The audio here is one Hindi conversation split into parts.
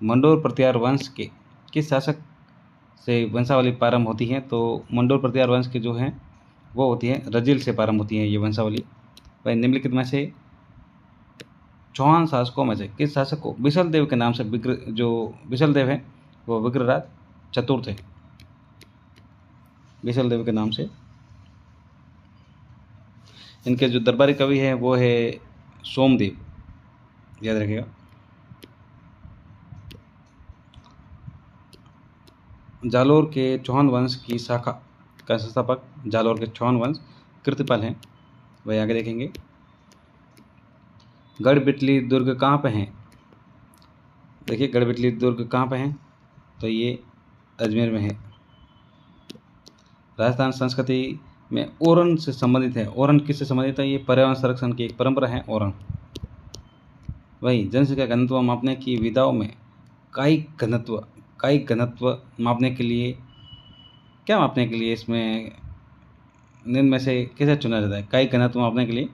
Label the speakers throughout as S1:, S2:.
S1: मंडोर प्रतिहार वंश के किस शासक से वंशावली प्रारंभ होती है? तो मंडोर प्रतिहार वंश के जो हैं वो होती है रजिल से प्रारंभ होती है ये वंशावली। वही निम्नलिखित में से चौहान शासकों में से किस शासक को बिसल देव के नाम से जो बिसल देव है वो विग्रहराज चतुर्थ है, बिसल देव के नाम से। इनके जो दरबारी कवि है वो है सोमदेव, याद रखिएगा। जालोर के चौहान वंश की शाखा का संस्थापक जालोर के चौहान वंश कृतपाल हैं। वही आगे देखेंगे। गढ़बिटली दुर्ग कहाँ पे हैं? देखिए गढ़बिटली दुर्ग कहाँ पे हैं, तो ये अजमेर में है। राजस्थान संस्कृति में ओरन से संबंधित है। ओरन किससे संबंधित है? ये पर्यावरण संरक्षण की एक परंपरा है ओरन। वही जनसंख्या घनत्व मापने की विधाओं में कायिक घनत्व मापने के लिए क्या मापने के लिए इसमें निम्न में से किसे चुना जाता है? कायिक घनत्व मापने के लिए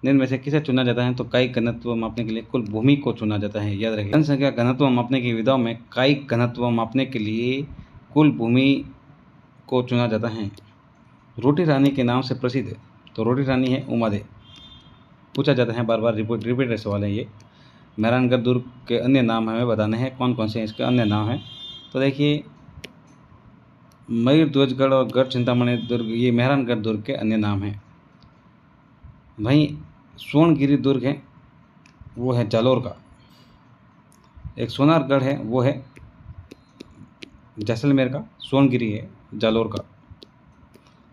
S1: निम्न में से किसे चुना जाता है? तो कायिक घनत्व मापने के लिए कुल भूमि को चुना जाता है, याद रखिए। जनसंख्या घनत्व मापने की विधाओं में कायिक घनत्व मापने के लिए कुल भूमि को चुना जाता है। रोटी रानी के नाम से प्रसिद्ध है, तो रोटी रानी है उमादे। पूछा जाता है बार बार, रिपीट सवाल है ये। मेहरानगढ़ दुर्ग के अन्य नाम हमें बताने हैं, कौन कौन से इसके अन्य नाम हैं। तो देखिए मयूर ध्वजगढ़ और गढ़ चिंतामणि दुर्ग ये मेहरानगढ़ दुर्ग के अन्य नाम हैं। वहीं सोनगिरी दुर्ग है वो है जालोर का। एक सोनारगढ़ है वो है जैसलमेर का। सोनगिरी है जालोर का।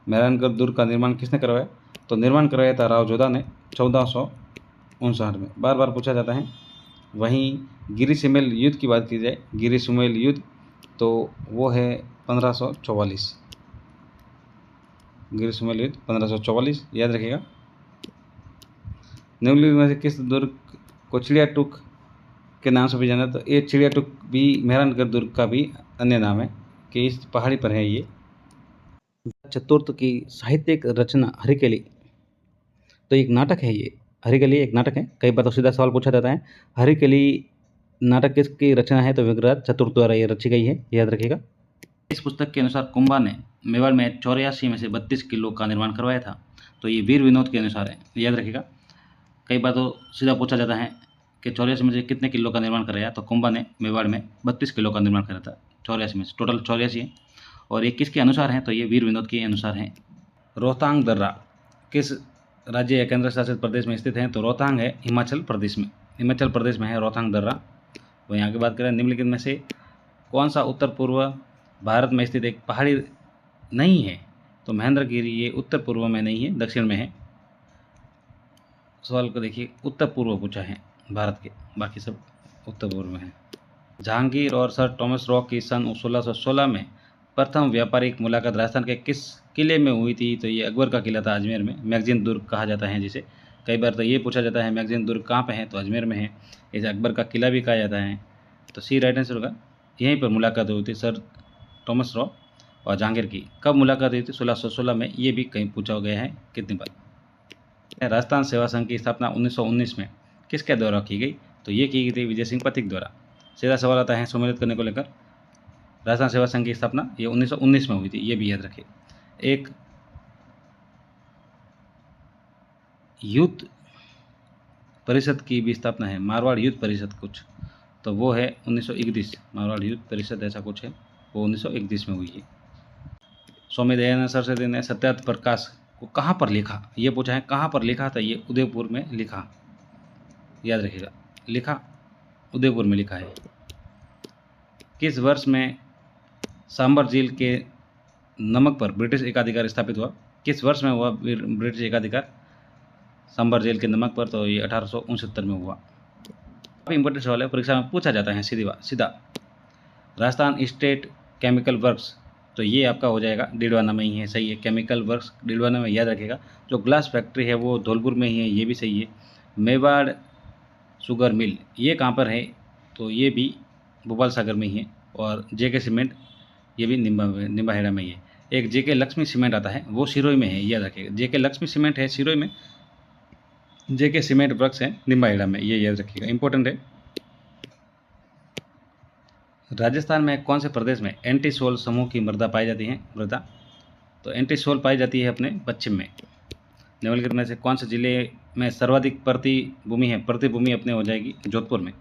S1: मेहरानगढ़ दुर्ग का निर्माण किसने करवाया? तो निर्माण करवाया था राव जोधा ने 1459 में। बार बार पूछा जाता है। वहीं गिरिसिमेल युद्ध की बात की जाए, गिरिसिमेल युद्ध तो वो है 1544। गिरिसिमेल युद्ध 1544, याद रखिएगा। निम्नलिखित में से किस दुर्ग को चिड़ियाटूक के नाम से भी जाना? तो ये चिड़ियाटूक भी मेहरानगढ़ दुर्ग का भी अन्य नाम है कि इस पहाड़ी पर है ये। चतुर्थ की साहित्यिक रचना हरिकेली, तो एक नाटक है ये। हरिकेली एक नाटक है। कई बार तो सीधा सवाल पूछा जाता है हरिकेली नाटक किसकी रचना है? तो विग्रहराज चतुर्थ द्वारा ये रची गई है, याद रखिएगा। इस पुस्तक के अनुसार कुंभा ने मेवाड़ में 84 में से 32 किलो का निर्माण करवाया था, तो ये वीर विनोद के अनुसार है, याद रखिएगा। कई बार तो सीधा पूछा जाता है कि 84 में से कितने किलो का निर्माण कराया? तो कुंभा ने मेवाड़ में 32 किलो का निर्माण करा था। 84 में से टोटल 84 है। और ये किसके अनुसार है? तो ये वीर विनोद के अनुसार है। रोहतांग दर्रा किस राज्य या केंद्र शासित प्रदेश में स्थित है? तो रोहतांग है हिमाचल प्रदेश में। हिमाचल प्रदेश में है रोहतांग दर्रा। वहीं आगे बात करें निम्नलिखित में से कौन सा उत्तर पूर्व भारत में स्थित एक पहाड़ी नहीं है? तो महेंद्रगिरी ये उत्तर पूर्व में नहीं है, दक्षिण में है। सवाल को देखिए, उत्तर पूर्व पूछा है भारत के, बाकी सब उत्तर पूर्व में है। जहांगीर और सर थॉमस रॉ की सन 1616 में प्रथम व्यापारिक मुलाकात राजस्थान के किस किले में हुई थी? तो ये अकबर का किला था अजमेर में। मैगजीन दुर्ग कहा जाता है जिसे। कई बार तो ये पूछा जाता है मैगजीन दुर्ग कहाँ पे है? तो अजमेर में है। इसे अकबर का किला भी कहा जाता है। तो सी राइट आंसर होगा। यहीं पर मुलाकात हुई थी सर थॉमस रॉ और जहांगीर की। कब मुलाकात हुई थी? 1616 में। ये भी कहीं पूछा गया है कितनी बार। राजस्थान सेवा संघ की स्थापना 1919 में किसके द्वारा की गई? तो ये की गई थी विजय सिंह पथिक द्वारा। सीधा सवाल आता है सम्मिलित करने को लेकर। राजस्थान सेवा संघ की स्थापना ये 1919 में हुई थी, ये भी याद रखिए। एक युद्ध परिषद की भी स्थापना है, मारवाड़ युद्ध परिषद कुछ, तो वो है 1931। मारवाड़ युद्ध परिषद ऐसा कुछ है, वो 1931 में हुई है। स्वामी दयानंद सरस्वती ने सत्यार्थ प्रकाश को कहाँ पर लिखा? ये पूछा है कहाँ पर लिखा था? ये उदयपुर में लिखा, याद रखिएगा। लिखा उदयपुर में लिखा है। किस वर्ष में सांबर झील के नमक पर ब्रिटिश एकाधिकार स्थापित हुआ? किस वर्ष में हुआ ब्रिटिश एकाधिकार सांबर झील के नमक पर? तो ये 1869 में हुआ। काफ़ी इंपॉर्टेंट सवाल है, परीक्षा में पूछा जाता है सीधा। राजस्थान स्टेट केमिकल वर्क्स, तो ये आपका हो जाएगा डीडवाना में ही है, सही है। केमिकल वर्क्स डीडवाना में, याद रखेगा। जो ग्लास फैक्ट्री है वो धौलपुर में ही है, ये भी सही है। मेवाड़ शुगर मिल ये कहाँ पर है? तो ये भी भोपाल सागर में ही है। और जेके सीमेंट ये भी निम्बाहेड़ा में ही है। एक जेके लक्ष्मी सीमेंट आता है वो सिरोही में है, याद रखिएगा। जेके लक्ष्मी सीमेंट है सिरोही में, जेके सीमेंट वर्क्स है निम्बाहेड़ा में, ये याद रखिएगा, इंपॉर्टेंट है। राजस्थान में कौन से प्रदेश में एंटीसोल समूह की मृदा पाई जाती है? मृदा तो एंटीसोल पाई जाती है अपने पश्चिम में। निम्नलिखित में से कौन से जिले में सर्वाधिक प्रतिभूमि है? प्रतिभूमि अपने हो जाएगी जोधपुर में।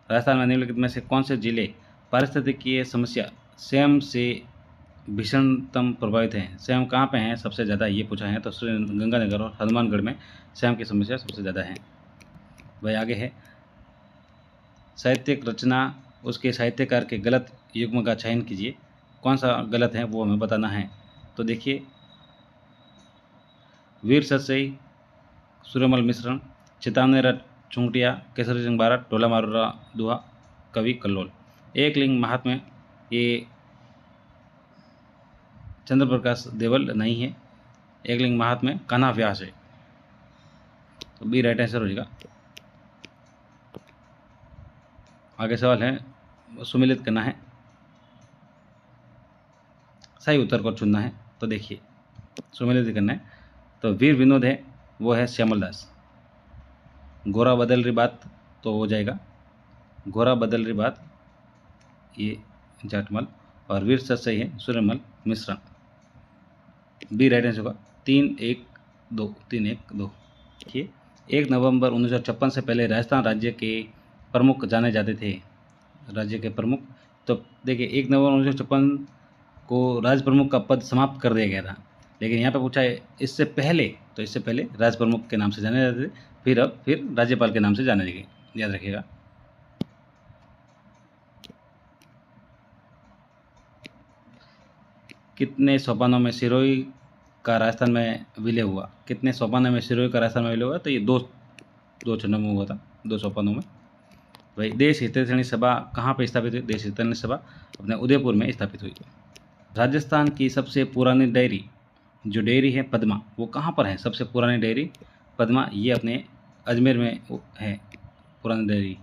S1: राजस्थान में निम्नलिखित में से कौन से जिले पारिस्थितिकीय समस्या स्वयं से भीषणतम प्रभावित हैं? स्वयं कहाँ पे हैं सबसे ज़्यादा, ये पूछा है। तो गंगानगर और हनुमानगढ़ में स्वयं की समस्या सबसे ज़्यादा है। वही आगे है, साहित्यिक रचना उसके साहित्यकार के गलत युग्म का चयन कीजिए। कौन सा गलत है वो हमें बताना है। तो देखिए, वीर सतसई, सूर्यमल मिश्रण, चितामनी रट चुंगटिया, केसरी सिंह बारट, ढोला मारूरा दुहा, कवि कल्लोल। एक लिंग महात्म्य ये चंद्र प्रकाश देवल नहीं है। एक लिंग महात्म्य कान्हा व्यास है। तो बी राइट आंसर हो जाएगा। आगे सवाल है, सुमिलित करना है, सही उत्तर को चुनना है। तो देखिए, सुमिलित करना है तो वीर विनोद है, वो है श्यामल दास। गोरा बदल रही बात तो हो जाएगा गोरा बदल रही बात, ये जाटमल। और वीर सतसई है सूर्यमल मिश्रण। बी राइट आंसर होगा। 3-1-2 3-1-2। देखिए, 1 नवंबर 1956 से पहले राजस्थान राज्य के प्रमुख जाने जाते थे। राज्य के प्रमुख, तो देखिए 1 नवंबर 1956 को राज प्रमुख का पद समाप्त कर दिया गया था। लेकिन यहाँ पे पूछा है इससे पहले, तो इससे पहले राज प्रमुख के नाम से जाने जाते थे, फिर राज्यपाल के नाम से जाने लगे, याद रखिएगा। कितने सोपानों में सिरोही का राजस्थान में विलय हुआ? कितने सोपानों में सिरोही का राजस्थान में विलय हुआ? तो ये दो चरणों में हुआ था, 2 सोपानों में। भाई, देश हितैषणी सभा कहाँ पे स्थापित हुई? देश हितैषणी सभा अपने उदयपुर में स्थापित हुई। राजस्थान की सबसे पुरानी डेयरी, जो डेयरी है पद्मा, वो कहाँ पर है? सबसे पुरानी डेयरी पद्मा, ये अपने अजमेर में है पुरानी डेयरी।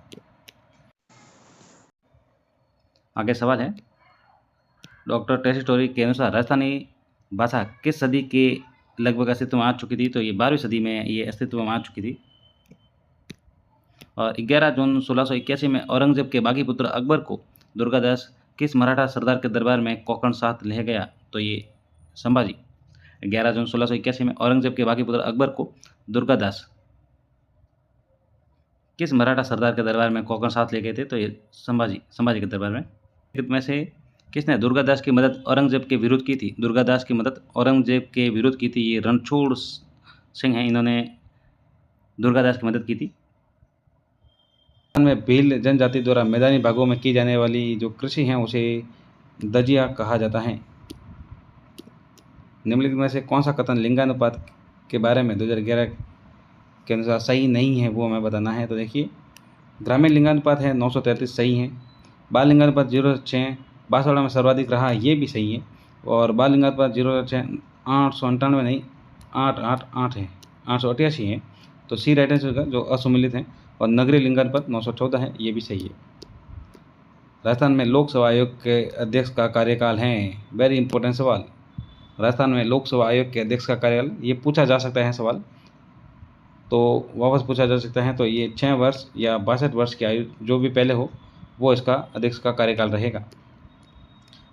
S1: आगे सवाल है, डॉक्टर टेस्टोरी के अनुसार राजस्थानी भाषा किस सदी के लगभग अस्तित्व में आ चुकी थी? तो ये 12वीं सदी में ये अस्तित्व में आ चुकी थी। और 11 जून 1681 में औरंगजेब के बागी पुत्र अकबर को दुर्गादास किस मराठा सरदार के दरबार में कोंकण साथ ले गया? तो ये संभाजी। 11 जून 1681 में औरंगजेब के बागी पुत्र अकबर को दुर्गादास किस मराठा सरदार के दरबार में कोंकण साथ ले गए थे? तो ये संभाजी के दरबार में से किसने दुर्गादास की मदद औरंगजेब के विरुद्ध की थी? दुर्गादास की मदद औरंगजेब के विरुद्ध की थी, ये रणछोड़ सिंह हैं, इन्होंने दुर्गादास की मदद की थी। में भील जनजाति द्वारा मैदानी भागों में की जाने वाली जो कृषि है उसे दजिया कहा जाता है। निम्नलिखित में से कौन सा कथन लिंगानुपात के बारे में 2011 के अनुसार सही नहीं है, वो हमें बताना है। तो देखिए, ग्रामीण लिंगानुपात है 933 सही है। बाल लिंगानुपात 0.6 बांसवाड़ा में सर्वाधिक रहा, ये भी सही है। और बाल लिंगानुपात 0.6 898 नहीं 888 है, 888 है। तो सी राइट आंसर होगा, जो असुमिलित है। और नगरीय लिंगानुपात 914 है, ये भी सही है। राजस्थान में लोकसभा आयोग के अध्यक्ष का कार्यकाल है, वेरी इंपॉर्टेंट सवाल। राजस्थान में लोकसभा आयोग के अध्यक्ष का कार्यकाल, ये पूछा जा सकता है सवाल, तो वापस पूछा जा सकता है। तो ये 6 वर्ष या 62 वर्ष की आयु जो भी पहले हो, वो इसका अध्यक्ष का कार्यकाल रहेगा।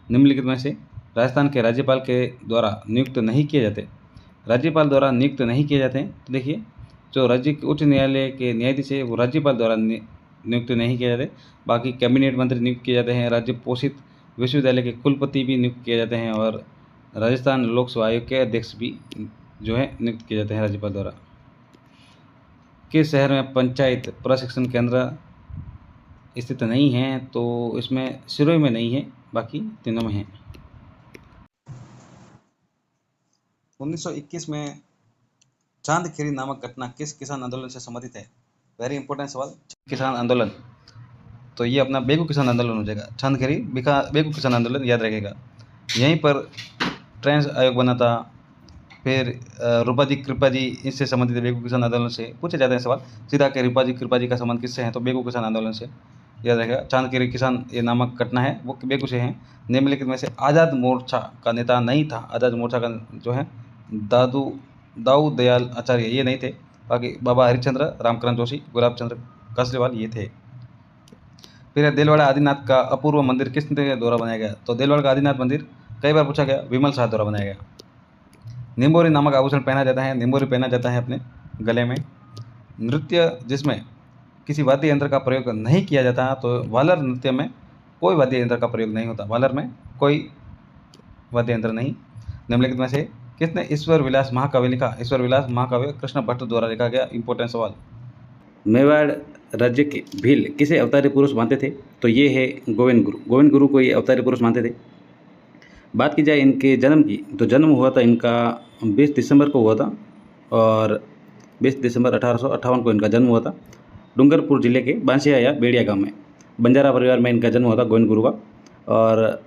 S1: निम्नलिखित में से राजस्थान के राज्यपाल के द्वारा नियुक्त नहीं किए जाते, राज्यपाल द्वारा नियुक्त नहीं किए जाते हैं। तो देखिए, जो राज्य के उच्च न्यायालय के न्यायाधीश है वो राज्यपाल द्वारा नियुक्त नहीं किए जाते। बाकी कैबिनेट मंत्री नियुक्त किए जाते हैं, राज्य पोषित विश्वविद्यालय के कुलपति भी नियुक्त किए जाते हैं, और राजस्थान लोकसभा आयोग के अध्यक्ष भी जो है नियुक्त किए जाते हैं राज्यपाल द्वारा। किस शहर में पंचायत प्रशिक्षण केंद्र स्थित नहीं है? तो इसमें सिरोही में नहीं है, बाकी तीनों में है। 1921 में चांदखेड़ी नामक घटना किस किसान आंदोलन से संबंधित है? वेरी इंपॉर्टेंट सवाल। किसान आंदोलन, तो ये अपना बेगू किसान आंदोलन हो जाएगा। चांदखेड़ी बेगू किसान आंदोलन, याद रखेगा। यहीं पर ट्रेंस आयोग बना था। फिर रूपा जी कृपा जी, इससे संबंधित है, बेगू किसान आंदोलन से पूछे जाते हैं सवाल सीधा के रूपा जी कृपा जी का संबंध किससे है? तो बेगू किसान आंदोलन से, याद रखेगा। चांदखेड़ी किसान ये नामक घटना है वो बेगू से है। निम्नलिखित में से आज़ाद मोर्चा का नेता नहीं था। आज़ाद मोर्चा का जो है दाऊ दयाल आचार्य, ये नहीं थे। बाकी बाबा हरिश्चंद्र, रामकरण जोशी, गुलाब चंद्र कासलीवाल, ये थे। फिर है देलवाड़ा आदिनाथ का अपूर्व मंदिर किसने द्वारा बनाया गया? तो देलवाड़ा का आदिनाथ मंदिर कई बार पूछा गया, विमल शाह द्वारा बनाया गया। निम्बोरी नामक आभूषण पहना जाता है, निम्बोरी पहना जाता है अपने गले में। नृत्य जिसमें किसी वाद्य यंत्र का प्रयोग नहीं किया जाता, तो वालर नृत्य में कोई वाद्य यंत्र का प्रयोग नहीं होता, वालर में कोई वाद्य यंत्र नहीं। निम्नलिखित में से किसने ईश्वर विलास महाकाव्य लिखा? ईश्वर विलास महाकाव्य कृष्ण भट्ट द्वारा लिखा गया। इंपॉर्टेंट सवाल। मेवाड़ राज्य के भील किसे अवतारी पुरुष मानते थे? तो ये है गोविंद गुरु। गोविंद गुरु को ये अवतारी पुरुष मानते थे। बात की जाए इनके जन्म की, तो जन्म हुआ था इनका 20 दिसंबर को हुआ था, और 20 दिसंबर 1858 को इनका जन्म हुआ था। डूंगरपुर जिले के बांसिया या बेड़िया गांव में बंजारा परिवार में इनका जन्म हुआ था गोविंद गुरु का। और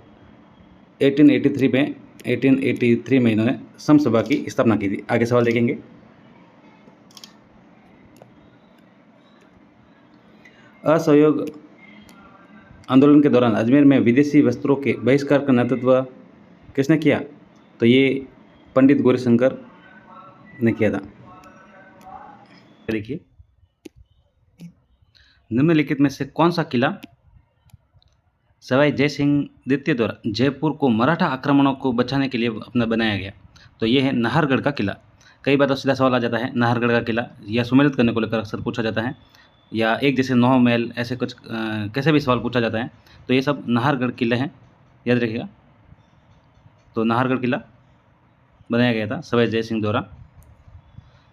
S1: 1883 में इन्होंने समसभा की स्थापना की थी। आगे सवाल देखेंगे। असहयोग आंदोलन के दौरान अजमेर में विदेशी वस्त्रों के बहिष्कार का नेतृत्व किसने किया? तो ये पंडित गौरीशंकर ने किया था। देखिए, निम्नलिखित में से कौन सा किला सवाई जय सिंह द्वितीय द्वारा जयपुर को मराठा आक्रमणों को बचाने के लिए अपना बनाया गया? तो ये है नाहरगढ़ का किला। कई बार तो सीधा सवाल आ जाता है नाहरगढ़ का किला, या सुमेलित करने को लेकर अक्सर पूछा जाता है, या एक जैसे 9 महल, ऐसे कुछ कैसे भी सवाल पूछा जाता है। तो ये सब नाहरगढ़ किले हैं, याद रखिएगा। तो नाहरगढ़ किला बनाया गया था सवाई जय सिंह द्वारा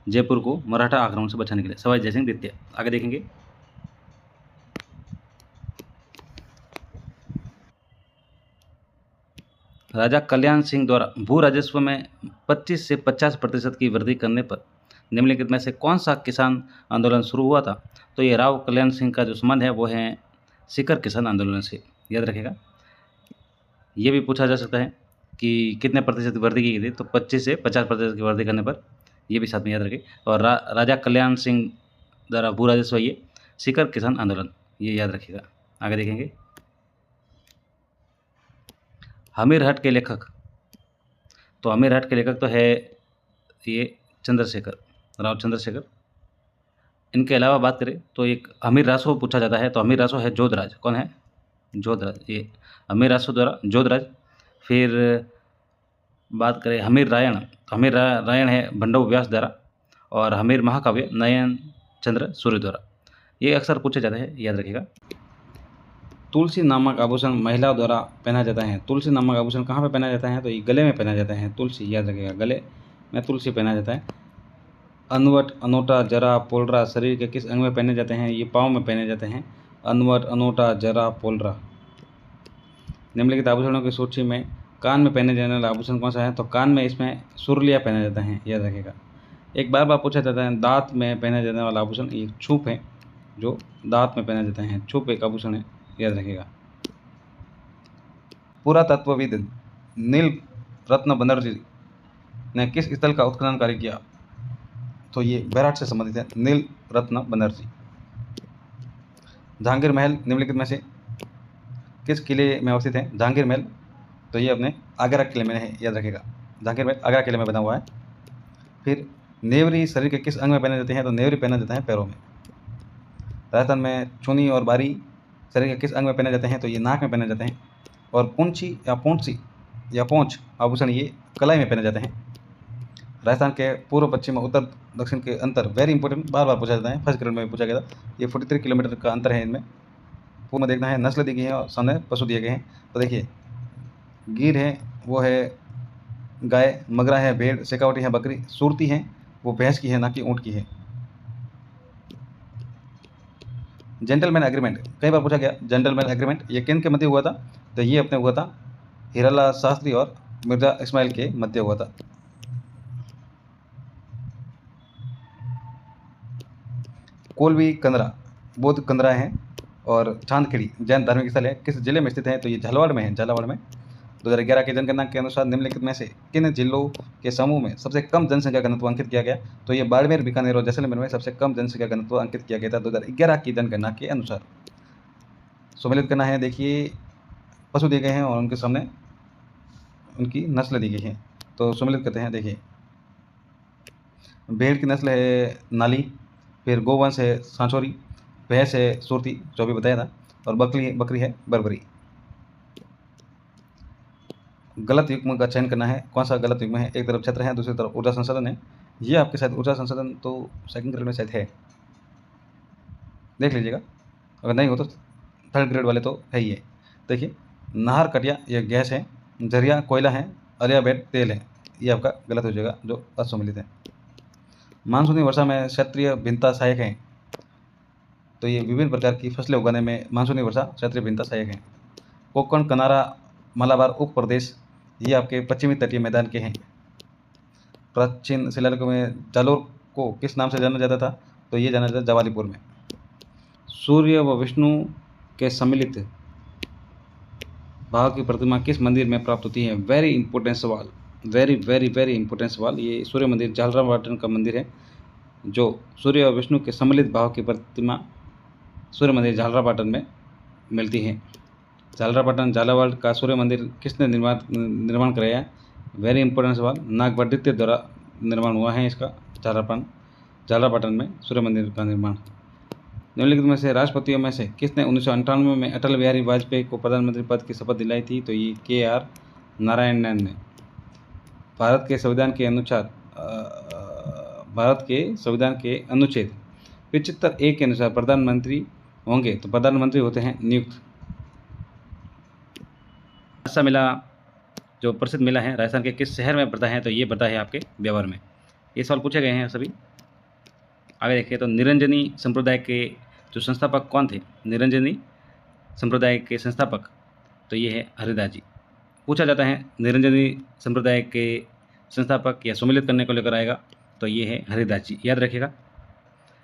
S1: जयपुर को मराठा आक्रमण से बचाने के लिए, सवाई जय सिंह द्वितीय। आगे देखेंगे। राजा कल्याण सिंह द्वारा भू राजस्व में 25 से 50% की वृद्धि करने पर निम्नलिखित में से कौन सा किसान आंदोलन शुरू हुआ था? तो ये राव कल्याण सिंह का जो संबंध है वो है सीकर किसान आंदोलन से, याद रखेगा। ये भी पूछा जा सकता है कि कितने प्रतिशत वृद्धि की गई थी, तो 25 से 50% की वृद्धि करने पर, ये भी साथ में याद रखें। और राजा कल्याण सिंह द्वारा भू राजस्व, ये सीकर किसान आंदोलन, ये याद रखिएगा। आगे देखेंगे। हमीर हट के लेखक, तो हमीर हट के लेखक तो है ये चंद्रशेखर, राव चंद्रशेखर। इनके अलावा बात करें तो एक हमीर रासो पूछा जाता है, तो हमीर रासो है जोधराज। कौन है? जोधराज। ये हमीर रासो द्वारा जोधराज। फिर बात करें हमीर रायण, तो हमीर रायण है भंडव व्यास द्वारा। और हमीर महाकाव्य नयन चंद्र सूर्य द्वारा। ये अक्सर पूछे जाते हैं, याद रखिएगा। तुलसी नामक आभूषण महिलाओं द्वारा पहना जाता है। तुलसी नामक आभूषण कहाँ पे पहना जाता है? तो ये गले में पहना जाता है। तुलसी, याद रखिएगा, गले में तुलसी पहना जाता है। अनवट, अनोटा, जरा, पोलरा शरीर के किस अंग में पहने जाते हैं? ये पाँव में पहने जाते हैं। अनवट, अनोटा, जरा, पोलरा। निम्नलिखित आभूषणों की सूची में कान में पहने जाने वाला आभूषण कौन सा है? तो कान में इसमें सुरलिया पहना जाता है, याद रखिएगा। एक बार पूछा जाता है दांत में पहने जाने वाला आभूषण, ये छूप है, जो दांत में पहना जाता है। छूप एक आभूषण है, याद रखिएगा। पुरातत्वविद नील रत्न बनर्जी ने किस स्थल का उत्खनन कार्य किया? तो ये बैराट से संबंधित है, नील रत्न बनर्जी। जहांगीर महल निम्नलिखित में से किस किले में अवस्थित है? जहांगीर महल, तो ये अपने आगरा किले में है, याद रखिएगा। जहांगीर महल आगरा किले में बना हुआ है। फिर नेवरी शरीर के किस अंग में पहने जाते हैं? तो नेवरी पहना जाता है पैरों में। राजस्थान में चुनी और बारी शरीर के किस अंग में पहने जाते हैं? तो ये नाक में पहने जाते हैं। और पूंछी या पूंछी या पोंछ आभूषण ये कलाई में पहने जाते हैं। राजस्थान के पूर्व, पश्चिम, उत्तर, दक्षिण के अंतर, वेरी इंपॉर्टेंट, बार पूछा जाता है। फर्स्ट ग्रेड में भी पूछा गया था। ये 43 किलोमीटर का अंतर है इनमें। पूर्व में देखना है, नस्ल दी गई है और सामने पशु दिए गए हैं। तो देखिए, गिर है वो है गाय, मगरा है भेड़, शेखावटी है बकरी, सुरती है वो भैंस की है, ना कि ऊँट की है। जेंटलमैन एग्रीमेंट कई बार पूछा गया। जेंटलमैन एग्रीमेंट ये किन के मध्य हुआ था? तो ये अपने हुआ था हीरालाल शास्त्री और मिर्जा इस्माइल के मध्य हुआ था। कोलवी कंदरा बौद्ध कंदरा है। और चांदखेड़ी जैन धार्मिक स्थल है, किस जिले में स्थित है? तो ये झालावाड़ में है, झालावाड़ में। 2011 की जनगणना के अनुसार निम्नलिखित में से किन जिलों के समूह में सबसे कम जनसंख्या घनत्व अंकित किया गया? तो ये बाड़मेर, बीकानेर और जैसलमेर में सबसे कम जनसंख्या घनत्व अंकित किया गया था 2011 की जनगणना के अनुसार। सम्मिलित करना है। देखिए, पशु दिए गए हैं और उनके सामने उनकी नस्ल दी गई है, तो सम्मिलित करते हैं। देखिए, भेड़ की नस्ल है नाली, फिर गोवंश है सांचोरी, भैंस है सुरती, जो भी बताया था, और बकरी है बर्बरी। गलत युग्म का चयन करना है। कौन सा गलत युग्म है? एक तरफ क्षेत्र है, दूसरी तरफ ऊर्जा संसाधन है। ये आपके साथ ऊर्जा संसाधन तो सेकंड ग्रेड में शायद है, देख लीजिएगा। अगर नहीं हो तो थर्ड ग्रेड वाले तो है ही है। देखिए, नाहर कटिया ये गैस है, जरिया कोयला है, अरियाबेट तेल है। ये आपका गलत हो जाएगा जो असम्मिलित है। मानसूनी वर्षा में क्षेत्रीय भिन्नता सहायक है, तो ये विभिन्न प्रकार की फसलें उगाने में मानसूनी वर्षा क्षेत्रीय भिन्नता सहायक है। कोकण, कनारा, मलाबार उप प्रदेश ये आपके पश्चिमी तटीय मैदान के हैं। प्राचीन शिलालेखों में जालोर को किस नाम से जाना जाता था? तो ये जाना जाता जवालीपुर में। सूर्य व विष्णु के सम्मिलित भाव की प्रतिमा किस मंदिर में प्राप्त होती है? वेरी इंपॉर्टेंट सवाल, वेरी वेरी वेरी इंपॉर्टेंट सवाल। ये सूर्य मंदिर झालरापाटन का मंदिर है, जो सूर्य और विष्णु के सम्मिलित भाव की प्रतिमा सूर्य मंदिर झालरापाटन में मिलती है। झालरापाटन झालावाड़ का सूर्य मंदिर किसने निर्माण कराया? वेरी इंपॉर्टेंट सवाल। नागभट्ट द्वितीय द्वारा निर्माण हुआ है इसका। झालरापाटन में सूर्य मंदिर का निर्माण। निम्नलिखित में से राष्ट्रपतियों में से किसने 1998 में अटल बिहारी वाजपेयी को प्रधानमंत्री पद की शपथ दिलाई थी? तो ये KR नारायणन ने। भारत के संविधान के अनुच्छेद 75A के अनुसार प्रधानमंत्री होंगे तो प्रधानमंत्री होते हैं नियुक्त। ऐसा मेला जो प्रसिद्ध मेला है राजस्थान के किस शहर में पड़ता है? तो ये पड़ता है आपके ब्यावर में। ये सवाल पूछे गए हैं सभी। आगे देखिए, तो निरंजनी संप्रदाय के जो संस्थापक कौन थे? निरंजनी संप्रदाय के संस्थापक तो ये है हरिदास जी। पूछा जाता है निरंजनी संप्रदाय के संस्थापक या सम्मिलित करने को लेकर आएगा तो ये है हरिदास जी, याद रखिएगा।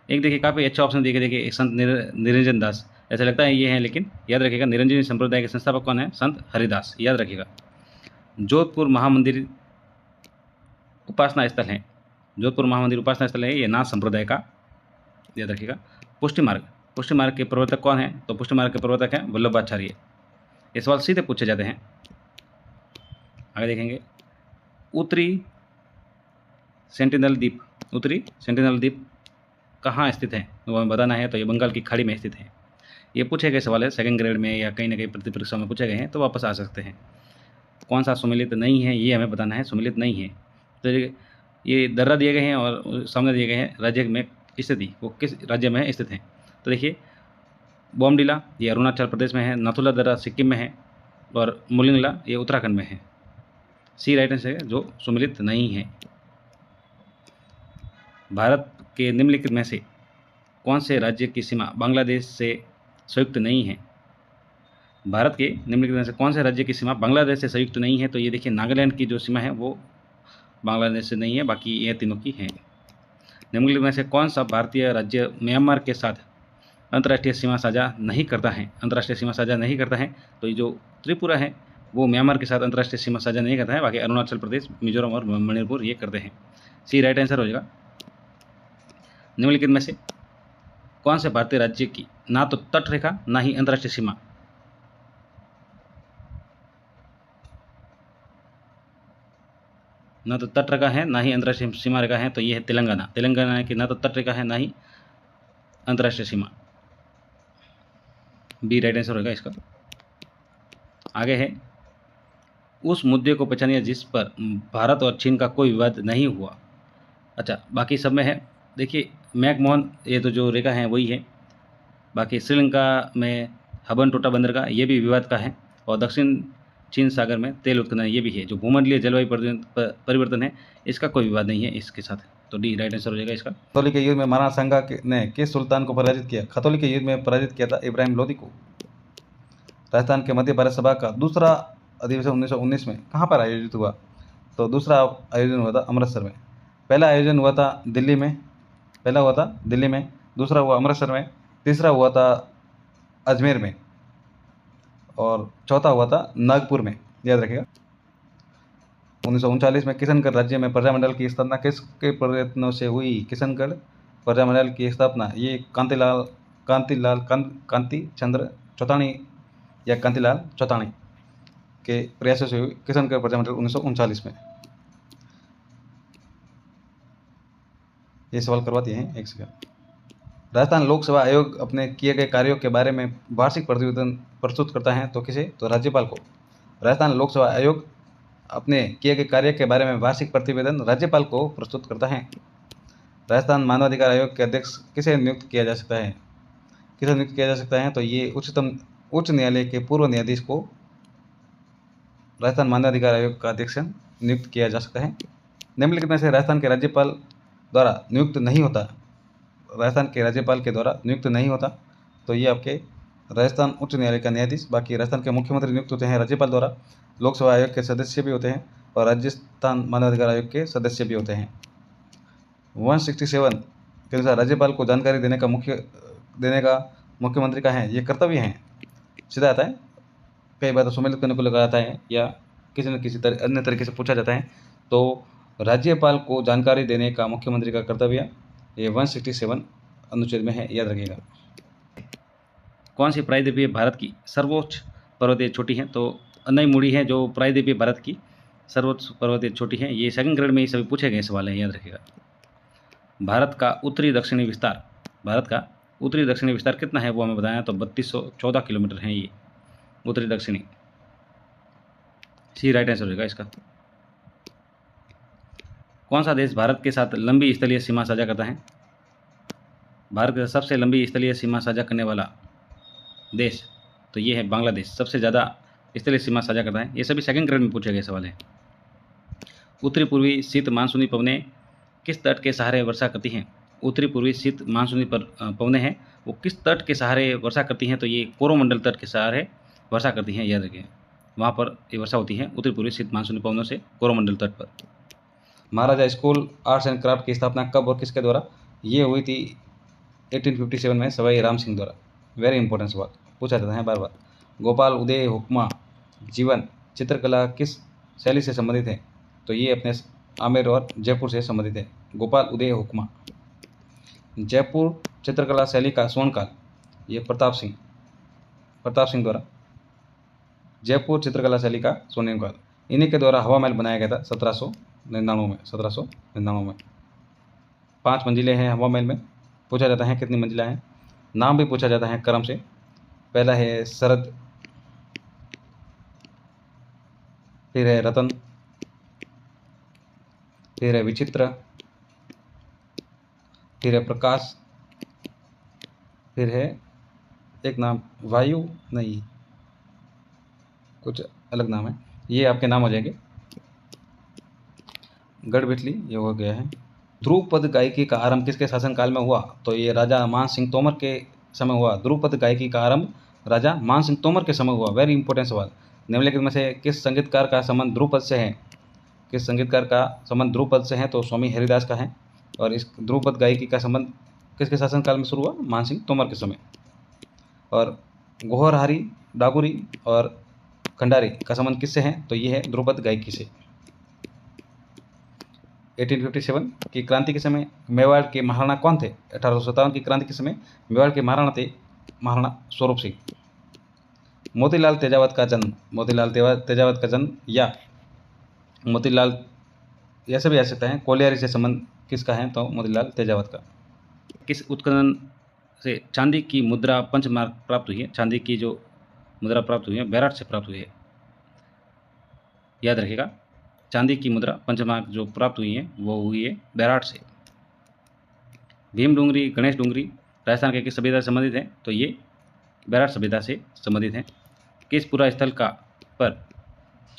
S1: एक देखिए काफ़ी अच्छा ऑप्शन देखिए संत निरंजन दास, ऐसा लगता है ये है, लेकिन याद रखिएगा निरंजनी संप्रदाय के संस्थापक कौन है? संत हरिदास, याद रखिएगा। जोधपुर महामंदिर उपासना स्थल है, जोधपुर महामंदिर उपासना स्थल है, ये नाथ संप्रदाय का, याद रखिएगा। पुष्टि मार्ग के प्रवर्तक कौन है? तो पुष्टि मार्ग के प्रवर्तक हैं वल्लभाचार्य। ये सवाल सीधे पूछे जाते हैं। आगे देखेंगे, उत्तरी सेंटिनल द्वीप कहाँ स्थित है? वो हमें बताना है। तो ये बंगाल की खाड़ी में स्थित है। ये पूछे गए सवाल है सेकंड ग्रेड में या कहीं ना कहीं परीक्षा में पूछे गए हैं, तो वापस आ सकते हैं। कौन सा सम्मिलित नहीं है ये हमें बताना है। सम्मिलित नहीं है तो ये दर्रा दिए गए हैं और सामने दिए गए हैं राज्य में स्थिति, वो किस राज्य में स्थित है। तो देखिए, बोमडिला ये अरुणाचल प्रदेश में है, नाथुला दर्रा सिक्किम में है और मुलिंगला ये उत्तराखंड में है। सी राइट आंसर है जो सम्मिलित नहीं है। भारत के निम्नलिखित में से कौन से राज्य की सीमा बांग्लादेश से संयुक्त नहीं है? भारत के निम्नलिखित में से कौन से राज्य की सीमा बांग्लादेश से संयुक्त नहीं है? तो ये देखिए, नागालैंड की जो सीमा है वो बांग्लादेश से नहीं है, बाकी ये तीनों की है। निम्नलिखित में से कौन सा भारतीय राज्य म्यांमार के साथ अंतर्राष्ट्रीय सीमा साझा नहीं करता है? अंतर्राष्ट्रीय सीमा साझा नहीं करता है तो ये जो त्रिपुरा है वो म्यांमार के साथ अंतर्राष्ट्रीय सीमा साझा नहीं करता है, बाकी अरुणाचल प्रदेश, मिजोरम और मणिपुर ये करते हैं। सी राइट आंसर हो जाएगा। निम्नलिखित में से कौन से भारतीय राज्य की ना तो तट रेखा ना ही अंतर्राष्ट्रीय सीमा? ना तो तट रेखा है ना ही अंतर्राष्ट्रीय सीमा रेखा है, तो ये है तेलंगाना की ना तो तट रेखा है ना ही अंतर्राष्ट्रीय सीमा। बी राइट आंसर होगा इसका। आगे है, उस मुद्दे को पहचानिए जिस पर भारत और चीन का कोई विवाद नहीं हुआ। अच्छा, बाकी सब में है। देखिए, मैकमोहन ये तो जो रेखा है वही है। बाकी श्रीलंका में हबन-टोटा बंदरगाह ये भी विवाद का है, और दक्षिण चीन सागर में तेल उत्खनन ये भी है। जो भूमंडलीय जलवायु परिवर्तन है इसका कोई विवाद नहीं है इसके साथ, तो डी राइट आंसर हो जाएगा इसका। खतौली के युद्ध में महाराणा सांगा ने किस सुल्तान को पराजित किया? खतौली के युद्ध में पराजित किया था इब्राहिम लोदी को। राजस्थान के मध्य भारत सभा का दूसरा अधिवेशन 1919 में कहाँ पर आयोजित हुआ? तो दूसरा आयोजन हुआ था अमृतसर में। पहला आयोजन हुआ था दिल्ली में, दूसरा हुआ अमृतसर में, तीसरा हुआ था अजमेर में और चौथा हुआ था नागपुर में, याद रखिएगा। 1939 में किशनगढ़ राज्य में प्रजामंडल की स्थापना किसके प्रयत्नों से हुई? किशनगढ़ प्रजामंडल की स्थापना ये कांति चंद्र चौतानी या कांतिलाल चौतानी के प्रयासों से हुई किशनगढ़ प्रजामंडल 1939 में। ये सवाल करवाते हैं, एक सेकंड। राजस्थान लोक सेवा आयोग अपने किए गए कार्यों के बारे में वार्षिक प्रतिवेदन प्रस्तुत करता है तो किसे? तो राज्यपाल को। राजस्थान लोक सेवा आयोग अपने किए गए कार्य के बारे में वार्षिक प्रतिवेदन राज्यपाल को प्रस्तुत करता है। राजस्थान मानवाधिकार आयोग के अध्यक्ष किसे नियुक्त किया जा सकता है? किसे नियुक्त किया जा सकता है? तो ये उच्च न्यायालय के पूर्व न्यायाधीश को राजस्थान मानवाधिकार आयोग का अध्यक्ष नियुक्त किया जा सकता है। निम्नलिखित में से राजस्थान के राज्यपाल द्वारा नियुक्त नहीं होता, राजस्थान के राज्यपाल के द्वारा नियुक्त नहीं होता, तो ये आपके राजस्थान उच्च न्यायालय का न्यायाधीश। बाकी राजस्थान के मुख्यमंत्री नियुक्त होते हैं राज्यपाल द्वारा, लोक सेवा आयोग के सदस्य भी होते हैं और राजस्थान मानवाधिकार आयोग के सदस्य भी होते हैं। 167 के अनुसार राज्यपाल को जानकारी देने का मुख्यमंत्री का है, ये कर्तव्य है। सीधा आता है, कई बार तो सम्मिलित करने को लगा आता है या किसी न किसी अन्य तरीके से पूछा जाता है, तो राज्यपाल को जानकारी देने का मुख्यमंत्री का कर्तव्य ये 167 अनुच्छेद में है, याद रखिएगा। कौन सी प्रायद्वीपीय भारत की सर्वोच्च पर्वतीय चोटी है? तो अनाईमुड़ी है जो प्रायद्वीपीय भारत की सर्वोच्च पर्वतीय चोटी है। ये सेकंड ग्रेड में ये सभी पूछे गए सवाल हैं, याद रखिएगा। भारत का उत्तरी दक्षिणी विस्तार कितना है वो हमें बताया, तो 3214 किलोमीटर है ये उत्तरी दक्षिणी। सी राइट आंसर होगा इसका। कौन सा देश भारत के साथ लंबी स्थलीय सीमा साझा करता है? भारत के सबसे लंबी स्थलीय सीमा साझा करने वाला देश तो ये है बांग्लादेश, सबसे ज़्यादा स्थलीय सीमा साझा करता है। ये सभी सेकंड ग्रेड में पूछे गए सवाल हैं। उत्तरी पूर्वी शीत मानसूनी पवनें किस तट के सहारे वर्षा करती हैं? उत्तरी पूर्वी शीत मानसूनी पवनें हैं वो किस तट के सहारे वर्षा करती हैं? तो ये कोरोमंडल तट के सहारे वर्षा करती हैं, याद रखिए। वहाँ पर ये वर्षा होती है उत्तरी पूर्वी शीत मानसूनी पवनों से कोरोमंडल तट पर। महाराजा स्कूल आर्ट्स एंड क्राफ्ट की स्थापना कब और किसके द्वारा? ये हुई थी 1857 में सवाई राम सिंह द्वारा। वेरी इंपॉर्टेंट सवाल पूछा जाता है बार बार। गोपाल उदय हुक्मा जीवन चित्रकला किस शैली से संबंधित है? तो ये अपने आमेर और जयपुर से संबंधित है। गोपाल उदय हुक्मा। जयपुर चित्रकला शैली का स्वर्णकाल ये प्रताप सिंह द्वारा जयपुर चित्रकला शैली का स्वर्णकाल। इन्हीं के द्वारा हवा महल बनाया गया था 1799 में। 5 मंजिलें हैं हवा महल में। पूछा जाता है कितनी मंजिला है, नाम भी पूछा जाता है क्रम से। पहला है शरद, फिर है रतन, फिर है विचित्र, फिर है प्रकाश, फिर है एक नाम वायु, नहीं कुछ अलग नाम है, ये आपके नाम हो जाएंगे। गढ़बिटली ये हो गया है। ध्रुपद गायकी का आरंभ किसके शासनकाल में हुआ? तो ये राजा मान सिंह तोमर के समय हुआ। ध्रुपद गायकी का आरंभ राजा मान सिंह तोमर के समय हुआ। वेरी इंपॉर्टेंट सवाल। निम्नलिखित में से किस संगीतकार का संबंध ध्रुपद से है? किस संगीतकार का संबंध ध्रुपद से है? तो स्वामी हरिदास का है। और इस ध्रुपद गायकी का संबंध किसके शासनकाल में शुरू हुआ? मान सिंह तोमर के समय। और गोहरहारी, डागुरी और खंडारी का संबंध किससे है? तो ये है ध्रुपद गायकी से। 1857 की क्रांति के समय मेवाड़ के महाराणा कौन थे? 1857 की क्रांति के समय मेवाड़ के महाराणा थे महाराणा स्वरूप सिंह। मोतीलाल तेजावत का जन्म, या मोतीलाल ऐसे भी आ सकता है, कोलियारी से संबंध किसका है? तो मोतीलाल तेजावत का। किस उत्खनन से चांदी की मुद्रा पंचमार्क प्राप्त हुई है? चांदी की जो मुद्रा प्राप्त हुई है बैराट से प्राप्त हुई है, याद रखिएगा। चांदी की मुद्रा पंचमार्क जो प्राप्त हुई है वो हुई है बैराट से। भीम डूंगरी, गणेश डूंगरी राजस्थान के किस सभ्यता से संबंधित हैं? तो ये बैराट सभ्यता से संबंधित हैं। किस पूरा स्थल का पर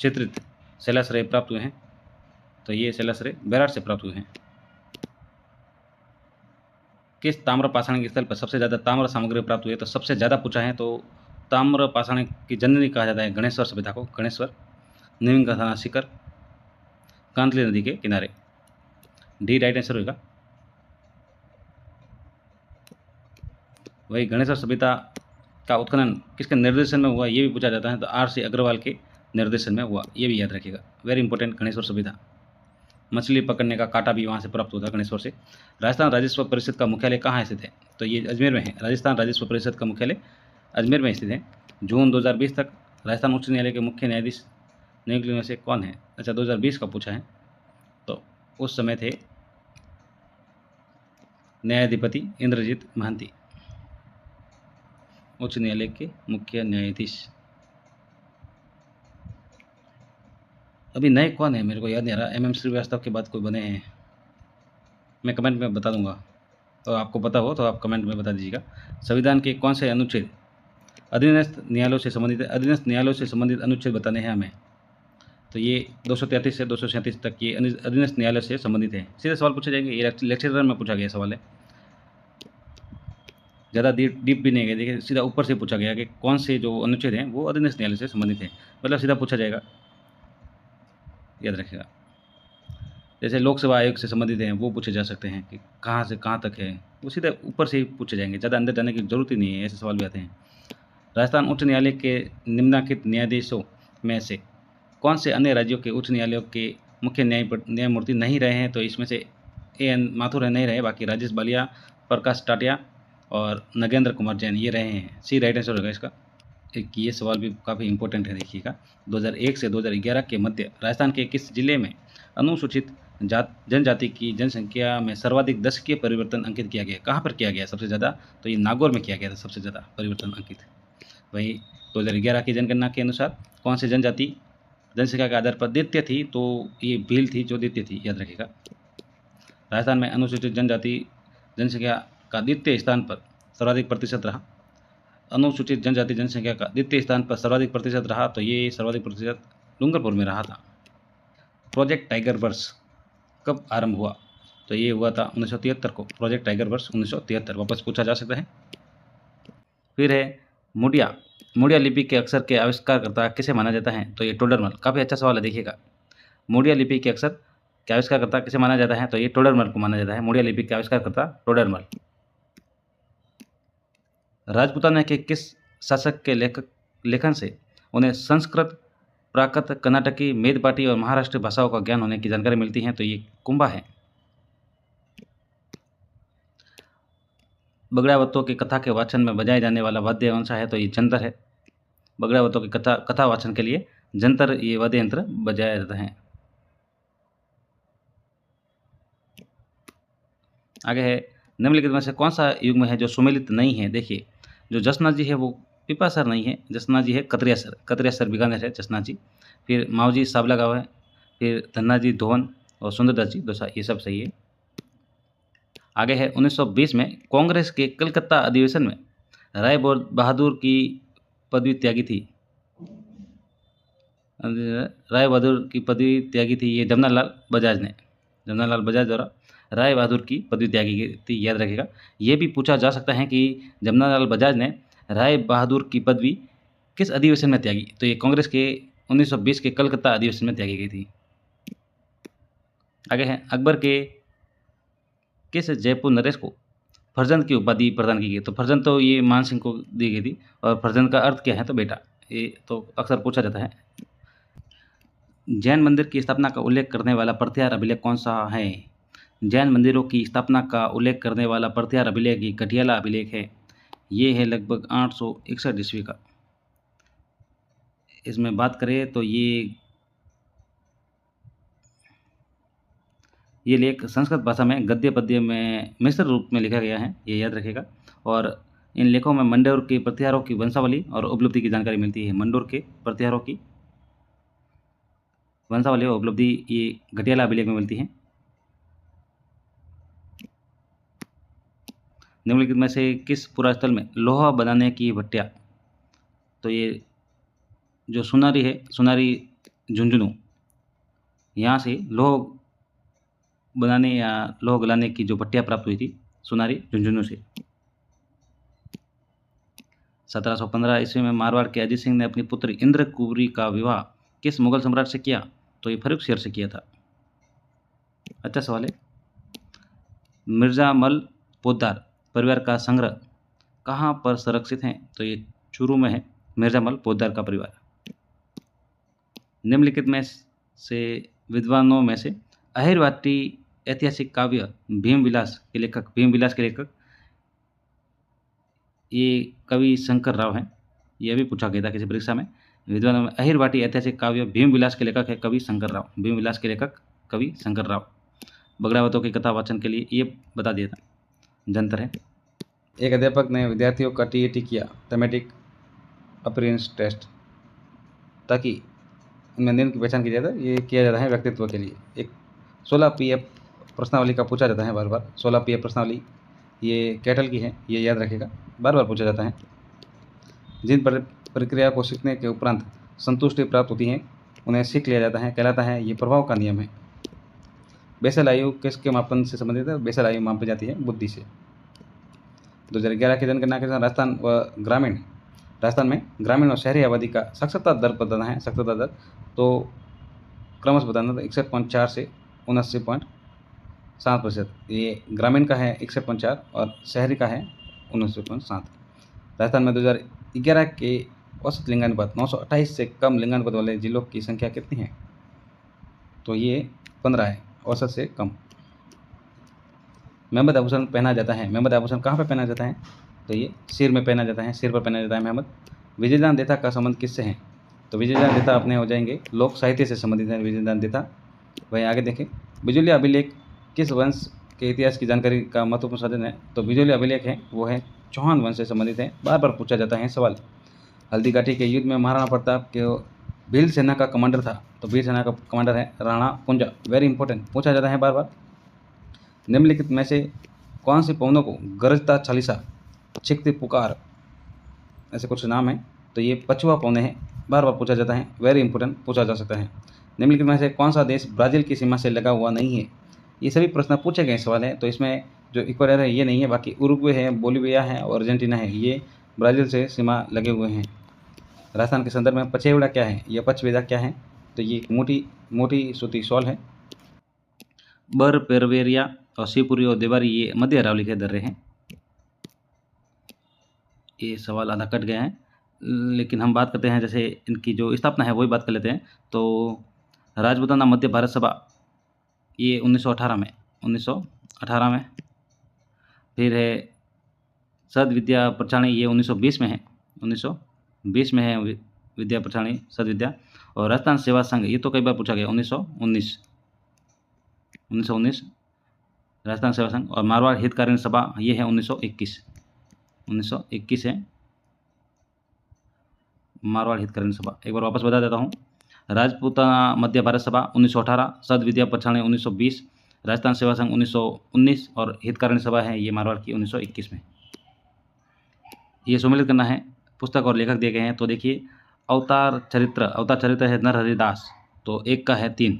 S1: चित्रित शैलाश्रय प्राप्त हुए हैं? तो ये शैलाश्रय बैराट से प्राप्त हुए हैं। किस ताम्र पाषाण स्थल पर सबसे ज़्यादा ताम्र सामग्री प्राप्त हुई है? तो सबसे ज़्यादा पूछा है तो ताम्र पाषाण की जननी कहा जाता है गणेश्वर सभ्यता को। गणेश्वर, नीम का थाना शिखर, कांतली नदी के किनारे। डी राइट आंसर होगा। वही गणेश्वर सभ्यता का उत्खनन किसके निर्देशन में हुआ ये भी पूछा जाता है, तो आर सी अग्रवाल के निर्देशन में हुआ, ये भी याद रखिएगा। वेरी इंपॉर्टेंट गणेश्वर सभ्यता। मछली पकड़ने का कांटा भी वहाँ से प्राप्त होता है गणेश्वर से। राजस्थान राजस्व परिषद का मुख्यालय कहाँ स्थित है? तो ये अजमेर में है। राजस्थान राजस्व परिषद का मुख्यालय अजमेर में स्थित है। जून 2020 तक राजस्थान उच्च न्यायालय के मुख्य न्यायाधीश नियुक्त में से कौन है? अच्छा, 2020 का पूछा है, तो उस समय थे न्यायाधिपति इंद्रजीत महांती, उच्च न्यायालय के मुख्य न्यायाधीश। अभी नए कौन है मेरे को याद नहीं आ रहा। MM श्रीवास्तव के बाद कोई बने हैं, मैं कमेंट में बता दूंगा, तो आपको पता हो तो आप कमेंट में बता दीजिएगा। संविधान के कौन से अनुच्छेद अधीनस्थ न्यायालयों से संबंधित है? अधीनस्थ न्यायालयों से संबंधित अनुच्छेद बताने हैं हमें, तो ये 233 से 237 तक ये अधीनस्थ न्यायालय से संबंधित है। सीधे सवाल पूछे जाएंगे, ये लेक्चर में पूछा गया सवाल है, ज़्यादा डीप भी नहीं है। देखिए सीधा ऊपर से पूछा गया कि कौन से जो अनुच्छेद हैं वो अधीनस्थ न्यायालय से संबंधित है, मतलब सीधा पूछा जाएगा, याद रखिएगा। जैसे लोकसेवा आयोग से संबंधित हैं वो पूछे जा सकते हैं कि कहाँ से कहाँ तक है, वो सीधे ऊपर से ही पूछे जाएंगे, ज़्यादा अंदर जाने की जरूरत ही नहीं है, ऐसे सवाल भी आते हैं। राजस्थान उच्च न्यायालय के निम्नलिखित न्यायाधीशों में से कौन से अन्य राज्यों के उच्च न्यायालयों के मुख्य न्यायमूर्ति नहीं रहे हैं? तो इसमें से AN माथुर है नहीं रहे, बाकी राजेश बालिया, प्रकाश टाटिया और नगेंद्र कुमार जैन ये रहे हैं। सी राइट आंसर होगा इसका। एक ये सवाल भी काफ़ी इंपॉर्टेंट है, देखिएगा। 2001 से 2011 के मध्य राजस्थान के किस जिले में अनुसूचित जनजाति की जनसंख्या में सर्वाधिक दशकीय परिवर्तन अंकित किया गया? कहाँ पर किया गया सबसे ज़्यादा? तो ये नागौर में किया गया था सबसे ज़्यादा परिवर्तन अंकित। वही 2011 की जनगणना के अनुसार कौन सी जनजाति जनसंख्या के आधार पर द्वितीय थी? तो ये भील थी जो द्वितीय थी, याद रखिएगा। राजस्थान में अनुसूचित जनजाति जनसंख्या का द्वितीय स्थान पर सर्वाधिक प्रतिशत रहा। अनुसूचित जनजाति जनसंख्या का द्वितीय स्थान पर सर्वाधिक प्रतिशत रहा, तो ये सर्वाधिक प्रतिशत डूंगरपुर में रहा था। प्रोजेक्ट टाइगर वर्ष कब आरंभ हुआ? तो ये हुआ था 1973 को, प्रोजेक्ट टाइगर वर्ष 1973 वापस पूछा जा सकता है। फिर है मुड़िया लिपि के अक्षर के आविष्कारकर्ता किसे माना जाता है? तो ये टोडरमल। काफ़ी अच्छा सवाल है, देखिएगा। मुड़िया लिपि के अक्षर के आविष्कारकर्ता किसे माना जाता है? तो ये टोडरमल को माना जाता है। मुड़िया लिपि के आविष्कारकर्ता टोडरमल। राजपूताना के किस शासक के लेखन से उन्हें संस्कृत, प्राकृत, कर्नाटकी, मेदपाटी और महाराष्ट्र भाषाओं का ज्ञान होने की जानकारी मिलती है? तो ये कुंभा है। बगड़ावतों की कथा के वाचन में बजाए जाने वाला वाद्य कौन सा है? तो ये जंतर है। बगड़ावतों की कथा वाचन के लिए जंतर ये वाद्य यंत्र बजाया जाता है। आगे है निम्नलिखित में से कौन सा युग्म है जो सुमेलित नहीं है? देखिए जो जसना जी है वो पिपासर नहीं है, जसना जी है कतरियासर। कतरियासर बीकानेर है जसना जी। फिर मावजी साबला गाँव है, फिर धन्ना जी धोवन और सुंदरदास जी दोसा, ये सब सही है। आगे है 1920 में कांग्रेस के कलकत्ता अधिवेशन में राय बहादुर की पदवी त्यागी थी। राय बहादुर की पदवी त्यागी थी ये जमनालाल बजाज ने। जमनालाल बजाज द्वारा राय बहादुर की पदवी त्यागी थी, याद रखेगा। ये भी पूछा जा सकता है कि जमनालाल बजाज ने राय बहादुर की पदवी किस अधिवेशन में त्यागी? तो ये कांग्रेस के 1920 के कलकत्ता अधिवेशन में त्यागी गई थी। आगे है अकबर के किस जयपुर नरेश को फर्जंद की उपाधि प्रदान की गई? तो फर्जंद तो ये मान सिंह को दी गई थी, और फर्जंद का अर्थ क्या है? तो बेटा। ये तो अक्सर पूछा जाता है। जैन मंदिर की स्थापना का उल्लेख करने वाला प्रत्याहार अभिलेख कौन सा है? जैन मंदिरों की स्थापना का उल्लेख करने वाला प्रत्याहार अभिलेख ये कटियाला अभिलेख है। ये है लगभग 861 ईस्वी का। इसमें बात करें तो ये लेख संस्कृत भाषा में गद्य पद्य में मिश्र रूप में लिखा गया है, ये याद रखेगा। और इन लेखों में मंडोर के प्रत्याहारों की वंशावली और उपलब्धि की जानकारी मिलती है। मंडोर के प्रत्याहारों की वंशावली और उपलब्धि ये घटियाला अभिलेख में मिलती है। निम्नलिखित में से किस पुरास्थल में लोहा बनाने की भट्टिया? तो ये जो सुनारी है, सुनारी झुंझुनू, यहाँ से लोह बनाने या लोह गलाने की जो भट्टियाँ प्राप्त हुई थी सुनारी झुंझुनू से। 1715 ईस्वी में मारवाड़ के अजीत सिंह ने अपनी पुत्री इंद्रकुवरी का विवाह किस मुगल सम्राट से किया? तो ये फर्रुखसियर से किया था। अच्छा सवाल है। मिर्जा मल पोद्दार परिवार का संग्रह कहाँ पर संरक्षित है? तो ये चूरू में है मिर्जा मल पोद्दार का परिवार। निम्नलिखित में से विद्वानों में से अहिरवाटी ऐतिहासिक काव्य भीमविलास के लेखक ये कवि शंकर राव हैं। यह भी पूछा गया था किसी परीक्षा में। विद्वानों में अहिरवाटी ऐतिहासिक काव्य भीमविलास के लेखक है कवि शंकर राव। भीमविलास के लेखक कवि शंकर राव। बगड़ावतों की कथा वाचन के लिए ये बता दिया था। जंतर है। एक अध्यापक ने विद्यार्थियों का टीएटी किया, थीमेटिक अपीयरेंस टेस्ट, ताकि उनमें निम्न की पहचान की जाए। ये किया जाता है व्यक्तित्व के लिए। एक 16 पीएफ प्रश्नावली का पूछा जाता है बार बार। 16 पीएफ प्रश्नावली ये कैटल की है, ये याद रखेगा, बार बार पूछा जाता है। जिन प्रक्रिया को सीखने के उपरांत संतुष्टि प्राप्त होती है उन्हें सीख लिया जाता है, कहलाता है। ये प्रभाव का नियम है। बेसल आयु किसके मापन से संबंधित है? बेसल आयु मापी जाती है बुद्धि से। 2011 की जनगणना के अनुसार राजस्थान में ग्रामीण और शहरी आबादी का साक्षरता दर बताना है। साक्षरता दर तो क्रमशः बताना, तो 61.4 से 79.7%। ये ग्रामीण का है 61.4 और शहरी का है 79.7। राजस्थान में 2011 के औसत लिंगानुपात 928 से कम लिंगानुपात वाले जिलों की संख्या कितनी है? तो ये 15 है, औसत से कम। मेहमद आभूषण पहना जाता है। मेहमद आभूषण कहाँ पर पहना जाता है? तो ये सिर में पहना जाता है, सिर पर पहना जाता है मेहमद। विजयदान देता का संबंध किससे है? तो विजयदान देता अपने हो जाएंगे लोक साहित्य से संबंधित है विजयदान देता। वहीं आगे देखें, बिजली अभिलेख किस वंश के इतिहास की जानकारी का महत्वपूर्ण साधन है? तो बिजली अभिलेख है वो है चौहान वंश से संबंधित है। बार बार पूछा जाता है सवाल। हल्दी घाटी के युद्ध में महाराणा प्रताप के भील सेना का कमांडर था, तो भील सेना का कमांडर है राणा कुंजा। वेरी इंपॉर्टेंट, पूछा जाता है बार बार। निम्नलिखित में से कौन सी पवनों को गरजता चालीसा, छिकती पुकार, ऐसे कुछ नाम है? तो ये पछुआ पौने हैं, बार बार पूछा जाता है। वेरी इंपॉर्टेंट, पूछा जा सकता है। निम्नलिखित में से कौन सा देश ब्राज़ील की सीमा से लगा हुआ नहीं है? ये सभी प्रश्न पूछे गए सवाल हैं। तो इसमें जो इक्वाडोर है ये नहीं है, बाकी उरुग्वे है, बोलिविया है और अर्जेंटीना है, ये ब्राज़ील से सीमा लगे हुए हैं। राजस्थान के संदर्भ में पचेवड़ा क्या है? यह पचवेदा क्या है? तो ये मोटी मोटी सूती शॉल है। बर पेरवेरिया और शिवपुरी और देवारी ये मध्य अरावली के दर्रे हैं। ये सवाल आधा कट गया है, लेकिन हम बात करते हैं जैसे इनकी जो स्थापना है वही बात कर लेते हैं। तो राजपूताना मध्य भारत सभा ये 1918 में। फिर है सद विद्या प्रचारणी, ये 1920 में है। 1920 में है विद्या प्रचारणी सद विद्या। और राजस्थान सेवा संघ ये तो कई बार पूछा गया, 1919 राजस्थान सेवा संघ। और मारवाड़ हितकारिणी सभा ये है 1921 है मारवाड़ हितकारिणी सभा। एक बार वापस बता देता हूँ। राजपूताना मध्य भारत सभा 1918, सद विद्या प्रचारणी 1920, राजस्थान सेवा संघ 1919 और हितकारिणी सभा है ये मारवाड़ की 1921 में। ये सम्मिलित करना है। पुस्तक और लेखक दिए गए हैं। तो देखिए, अवतार चरित्र है नरहरि दास, तो एक का है 3,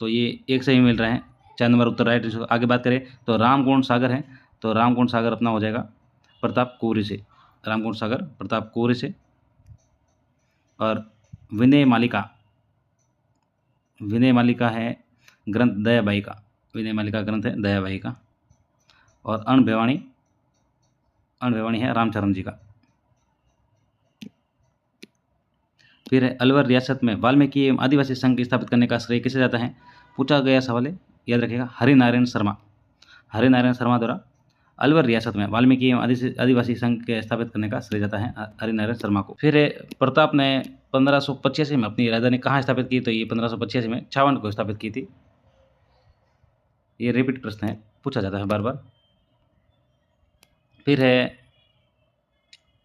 S1: तो ये एक से ही मिल रहे हैं। 4 नंबर उत्तर राइट। आगे बात करें तो रामगुण सागर है, तो रामगुण सागर अपना हो जाएगा प्रताप कोरी से, रामगुण सागर प्रताप कोरी से। और विनय मालिका है ग्रंथ दयाबाई का, विनय मालिका ग्रंथ है दयाबाई का। और अणभिवाणी है रामचरण जी का। फिर है अलवर रियासत में वाल्मीकि एवं आदिवासी संघ स्थापित करने का श्रेय किसे जाता है? पूछा गया सवाल है, याद रखिएगा। हरिनारायण शर्मा द्वारा अलवर रियासत में वाल्मीकि एवं आदिवासी संघ के स्थापित करने का श्रेय जाता है हरिनारायण शर्मा को। फिर प्रताप ने 1585 में अपनी राजधानी कहाँ स्थापित की? तो ये 1585 में छावंड को स्थापित की थी। ये रिपीट प्रश्न है, पूछा जाता है बार बार। फिर है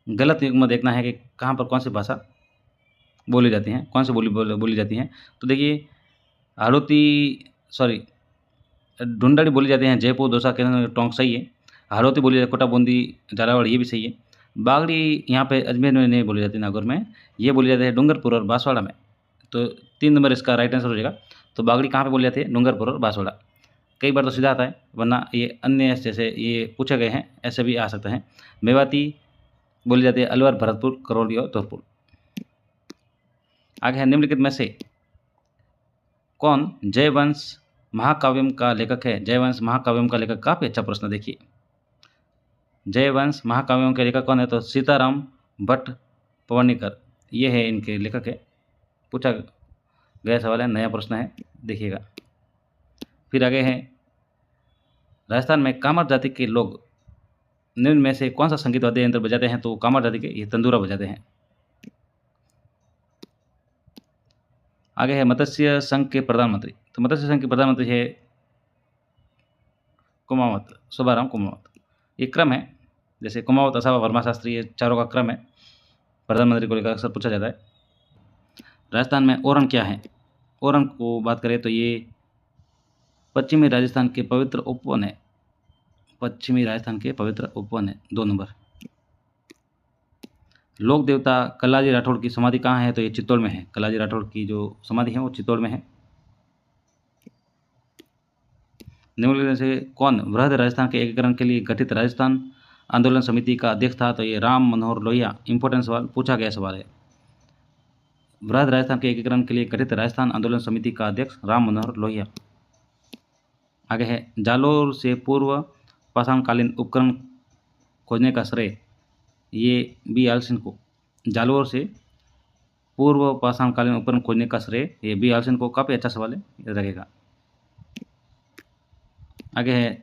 S1: गलत युग में देखना है कि कहाँ पर कौन सी भाषा बोली जाती हैं, कौन सी बोली जाती हैं। तो देखिए, ढूंढाड़ी बोली जाती हैं जयपुर, दौसा, टोंक, सही है। हाड़ौती बोली जाती है कोटा, बूंदी, झालावाड़, ये भी सही है। बागड़ी यहाँ पे अजमेर में नहीं बोली जाती, नागौर में। ये बोली जाती है डूंगरपुर और बांसवाड़ा में। तो 3 नंबर इसका राइट आंसर हो जाएगा। तो बागड़ी कहाँ पे बोली जाती है? डूंगरपुर और बांसवाड़ा। कई बार तो सीधा आता है, वरना ये अन्य जैसे ये पूछे गए हैं ऐसे भी आ सकते हैं। मेवाती बोली जाती है अलवर, भरतपुर, करौली और धौलपुर। आगे है निम्नलिखित में से कौन जयवंश महाकाव्यम का लेखक है? जयवंश महाकाव्यम का लेखक, काफ़ी अच्छा प्रश्न। देखिए, जयवंश महाकाव्यों के लेखक कौन है? तो सीताराम भट्ट पवनीकर, ये है इनके लेखक है। पूछा गया सवाल है, नया प्रश्न है, देखिएगा। फिर आगे है राजस्थान में कामर जाति के लोग निम्न में से कौन सा संगीत वाद्य यंत्र बजाते हैं? तो कामर जाति के ये तंदूरा बजाते हैं। आगे है मत्स्य संघ के प्रधानमंत्री। तो मत्स्य संघ के प्रधानमंत्री है कुमावत, शोभाराम कुमावत। ये क्रम है, जैसे कुमावत, असावा, वर्मा, शास्त्री, ये चारों का क्रम है। प्रधानमंत्री को लेकर अक्सर पूछा जाता है। राजस्थान में ओरन क्या है? ओरन को बात करें तो ये पश्चिमी राजस्थान के पवित्र उपवन है। पश्चिमी राजस्थान के पवित्र उपवन है, 2 नंबर। लोक देवता कल्लाजी राठौड़ की समाधि कहाँ है? तो ये चित्तौड़ में है। कल्लाजी राठौड़ की जो समाधि है वो चित्तौड़ में है। निम्नलिखित में से कौन वृहद राजस्थान के एकीकरण के लिए गठित राजस्थान आंदोलन समिति का अध्यक्ष था? तो ये राम मनोहर लोहिया। इंपॉर्टेंट सवाल, पूछा गया सवाल है। वृहद राजस्थान के एकीकरण के लिए गठित राजस्थान आंदोलन समिति का अध्यक्ष राम मनोहर लोहिया। आगे है, जालोर से पूर्व पाषाणकालीन उपकरण खोजने का श्रेय ये बी आलसिन को। जालोर से पूर्व पाषाणकालीन उपकरण खोजने का श्रेय ये बी आलसिन को। काफ़ी अच्छा सवाल है, याद रखेगा। आगे है,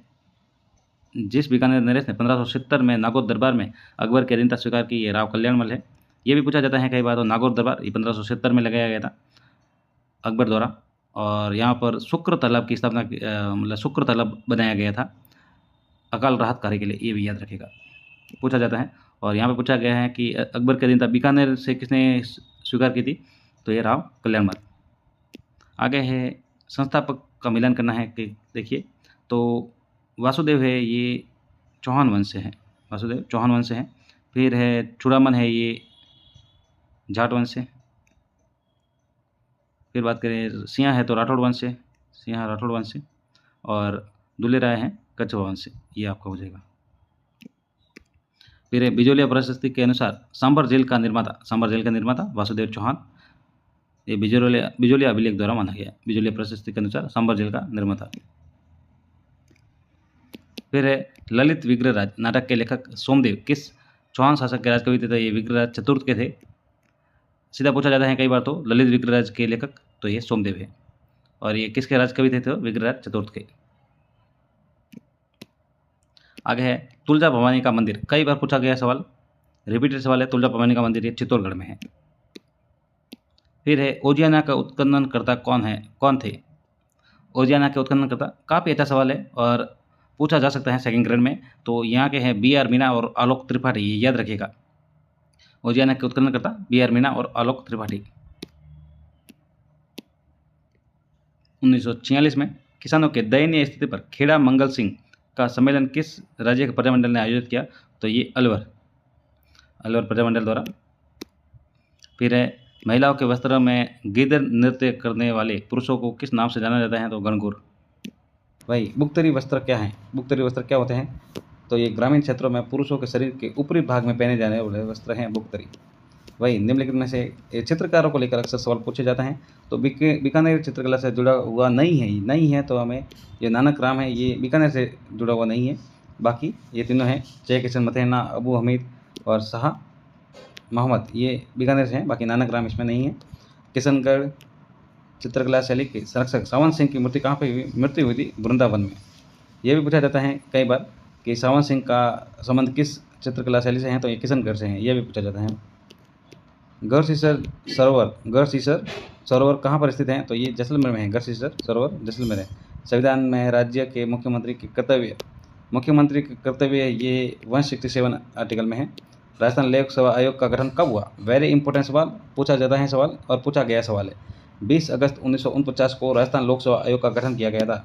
S1: जिस बीकानेर नरेश ने 1570 में नागौर दरबार में अकबर की अधीनता स्वीकार की, ये राव कल्याणमल है। ये भी पूछा जाता है कई बार। तो नागौर दरबार ये 1570 में लगाया गया था अकबर द्वारा, और यहाँ पर शुक्र तालाब की स्थापना मतलब शुक्र तालाब बनाया गया था अकाल राहत कार्य के लिए। ये भी याद रखेगा, पूछा जाता है। और यहाँ पे पूछा गया है कि अकबर की अधीनता बीकानेर से किसने स्वीकार की थी? तो ये राव कल्याणमल। आगे है, संस्थापक का मिलान करना है कि देखिए, तो वासुदेव है ये चौहान वंश से है। वासुदेव चौहान वंश से है। फिर है चूड़ामन है ये जाट वंश से। फिर बात करें सिंह है तो राठौड़ वंश से, सिंह राठौड़ वंश से। और दुल्हे राय हैं कच्छवा वंश से। ये आपका हो जाएगा। फिर है बिजोलिया प्रशस्ति के अनुसार सांबर जेल का निर्माता वासुदेव चौहान। ये बिजोलिया अभिलेख द्वारा माना गया। बिजोलिया प्रशस्ति के अनुसार सांबर जेल का निर्माता। फिर है ललित विग्रहराज नाटक के लेखक सोमदेव किस चौहान शासक के राजकवि थे? तो ये विग्रहराज चतुर्थ के थे। सीधा पूछा जाता है कई बार। तो ललित विग्रहराज के लेखक तो ये सोमदेव है। और ये किसके राजकवि थे? तो विग्रहराज चतुर्थ के। आगे है, तुलजा भवानी का मंदिर। कई बार पूछा गया सवाल, रिपीटेड सवाल है। तुलजा भवानी का मंदिर ये चित्तौड़गढ़ में है। फिर है, ओजियाना का उत्खननकर्ता कौन थे? ओजियाना के उत्खननकर्ता, काफ़ी अच्छा सवाल है और पूछा जा सकता है सेकंड ग्रेड में। तो यहाँ के हैं बी.आर. मीना और आलोक त्रिपाठी। ये याद रखिएगा। ओजियाना के उत्खननकर्ता बी.आर. मीना और आलोक त्रिपाठी। 1946 में किसानों के दयनीय स्थिति पर खेड़ा मंगल सिंह का सम्मेलन किस राज्य के प्रजामंडल ने आयोजित किया? तो ये अलवर प्रजामंडल द्वारा। फिर है, महिलाओं के वस्त्र में गिदर नृत्य करने वाले पुरुषों को किस नाम से जाना जाता है? तो गणगौर। भाई, बुक्तरी वस्त्र क्या है? बुक्तरी वस्त्र क्या होते हैं? तो ये ग्रामीण क्षेत्रों में पुरुषों के शरीर के ऊपरी भाग में पहने जाने वाले वस्त्र हैं बुक्तरी। वही निम्नलिखित में से चित्रकारों को लेकर अक्सर सवाल पूछे जाते हैं। तो बीकानेर चित्रकला से जुड़ा हुआ नहीं है तो हमें ये नानक राम है, ये बीकानेर से जुड़ा हुआ नहीं है। बाकी ये तीनों हैं, जय किशन मथेना, अबू हमीद और शाह मोहम्मद, ये बीकानेर से हैं। बाकी नानक राम इसमें नहीं है। किशनगढ़ चित्रकला शैली के संरक्षक सावन सिंह की मूर्ति कहाँ पर मृत्यु हुई थी? वृंदावन में। ये भी पूछा जाता है कई बार कि सावन सिंह का संबंध किस चित्रकला शैली से है? तो ये किशनगढ़ से हैं। यह भी पूछा जाता है। गढ़सीसर सरोवर कहाँ पर स्थित है? तो ये जैसलमेर में है। गढ़सीसर सरोवर जैसलमेर है। संविधान में राज्य के मुख्यमंत्री के कर्तव्य ये 167 आर्टिकल में है। राजस्थान लोक सेवा आयोग का गठन कब हुआ? वेरी इंपॉर्टेंट सवाल, पूछा जाता है सवाल और पूछा गया सवाल है। 20 अगस्त 1949 को राजस्थान लोक सेवा आयोग का गठन किया गया था।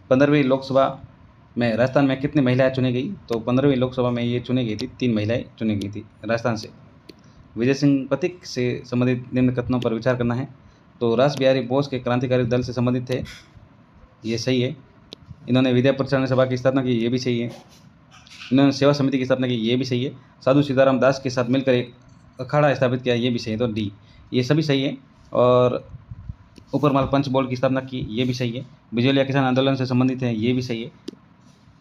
S1: 15वीं लोकसभा में राजस्थान में कितनी महिलाएं चुनी गई? तो 15वीं लोकसभा में ये चुनी गई थी, 3 महिलाएं चुनी गई थी राजस्थान से। विजय सिंह प्रतीक से संबंधित निम्न कथनों पर विचार करना है। तो रास बिहारी बोस के क्रांतिकारी दल से संबंधित थे, ये सही है। इन्होंने विद्या प्रचारण सभा की स्थापना की, ये भी सही है। इन्होंने सेवा समिति की स्थापना की, ये भी सही है। साधु सीताराम दास के साथ मिलकर एक अखाड़ा स्थापित किया, ये भी सही है। तो डी, ये सभी सही है। और ऊपरमाल पंच बोर्ड की स्थापना की, ये भी सही है। बिजोलिया किसान आंदोलन से संबंधित है, ये भी सही है।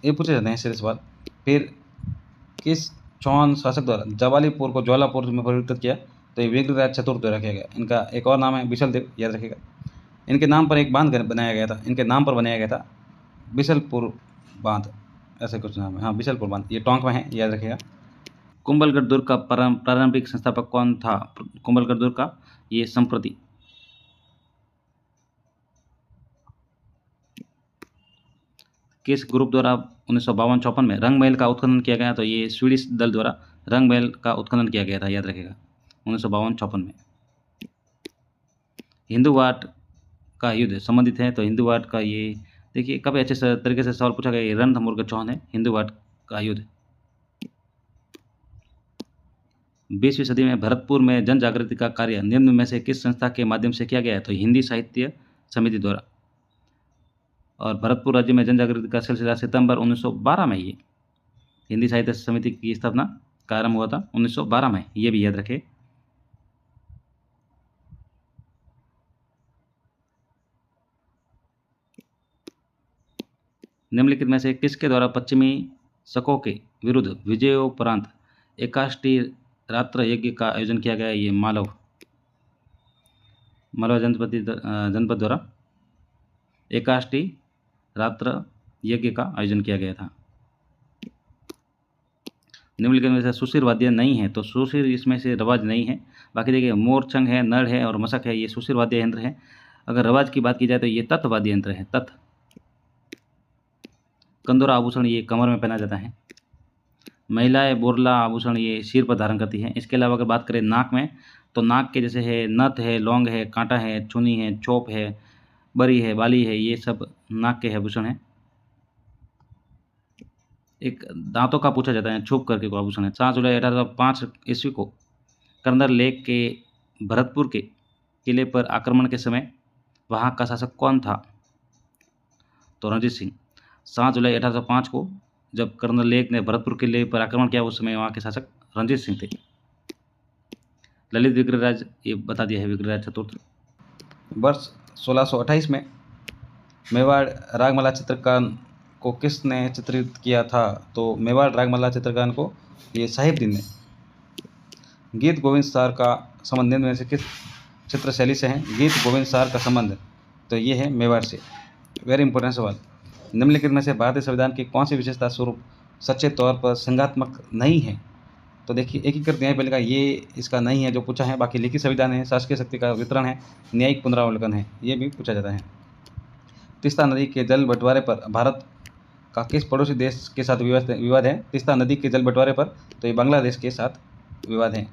S1: ये पूछे जाते हैं सीधे सवाल। फिर किस चौहान शासक द्वारा जवालीपुर को ज्वालापुर में परिवर्तित किया? तो ये विग्रहराज चतुर्थ द्वारा किया गया। इनका एक और नाम है बिशलदेव, याद रखिएगा। इनके नाम पर एक बांध बनाया गया था, बिशलपुर बांध, ऐसे कुछ नाम है। हाँ, बिशलपुर बांध, ये टोंक में है, याद रखिएगा। कुंभलगढ़ दुर्ग का प्रारंभिक संस्थापक कौन था? कुंभलगढ़ दुर्ग का ये संप्रति। किस ग्रुप द्वारा 1952-54 में रंग महल का उत्खनन किया गया? तो ये स्वीडिश दल द्वारा रंग महल का उत्खनन किया गया था, याद रखेगा, 1952-54 में। हिंदू वाट का युद्ध संबंधित है, तो हिंदू वाट का ये देखिए काफ़ी अच्छे तरीके से सवाल पूछा गया। ये रणथंभौर का चौहान है, हिंदू वाट का युद्ध। 20वीं सदी में भरतपुर में जन जागृति का कार्य निम्न में से किस संस्था के माध्यम से किया गया है? तो हिंदी साहित्य समिति द्वारा। और भरतपुर राज्य में जन जागृति का सिलसिला सितंबर 1912 में ही हिंदी साहित्य समिति की स्थापना का आरंभ हुआ था 1912 में, ये भी याद रखें। निम्नलिखित में से किसके द्वारा पश्चिमी शकों के विरुद्ध विजयोपरांत एकाष्टी रात्र यज्ञ का आयोजन किया गया? ये मालवा जनपद द्वारा एकाष्टी रात्र यज्ञ का आयोजन किया गया था। निम्नलिखित में से सुशिर वाद्य नहीं है, तो सुशिर इसमें से रवाज नहीं है। बाकी देखिए मोरचंग है, नड़ है और मशक है, ये सुशिर वाद्य यंत्र है। अगर रवाज की बात की जाए तो ये तत् वाद्य यंत्र है, तत्। कंदोरा आभूषण ये कमर में पहना जाता है। महिलाएं बोरला आभूषण ये सिर पर धारण करती हैं। इसके अलावा अगर बात करें नाक में, तो नाक के जैसे है नथ है, लौंग है, कांटा है, चुनी है, चोप है, बरी है, बाली है, ये सब नाक के आभूषण है। एक दांतों का पूछा जाता है, छुप करके को आभूषण है। 7 जुलाई 1805 ईस्वी को करंदर लेक के भरतपुर के किले पर आक्रमण के समय वहाँ का शासक कौन था? तो रणजीत सिंह। 7 जुलाई 1805 को जब करंदर लेक ने भरतपुर किले पर आक्रमण किया, उस समय वहाँ के शासक रणजीत सिंह थे। ललित विग्रहराज ये बता दिया है, विग्रहराज चतुर्थ। वर्ष 1628 में मेवाड़ रागमाला चित्रकार को किसने चित्रित किया था? तो मेवाड़ रागमाला चित्रकार को ये साहिबदीन ने। गीत गोविंद सार का संबंध निम्न में से किस चित्र शैली से है? गीत गोविंद सार का संबंध तो ये है मेवाड़ से। वेरी इंपॉर्टेंट सवाल। निम्नलिखित में से भारतीय संविधान की कौन सी विशेषता स्वरूप सच्चे तौर पर संघात्मक नहीं है? तो देखिए एकीकृत न्यायपालिका ये इसका नहीं है जो पूछा है। बाकी लिखित संविधान है, शासकीय शक्ति का वितरण है, न्यायिक पुनरावलोकन है, ये भी पूछा जाता है। तीस्ता नदी के जल बंटवारे पर भारत का किस पड़ोसी देश के साथ विवाद है? तीस्ता नदी के जल बंटवारे पर तो ये बांग्लादेश के साथ विवाद है।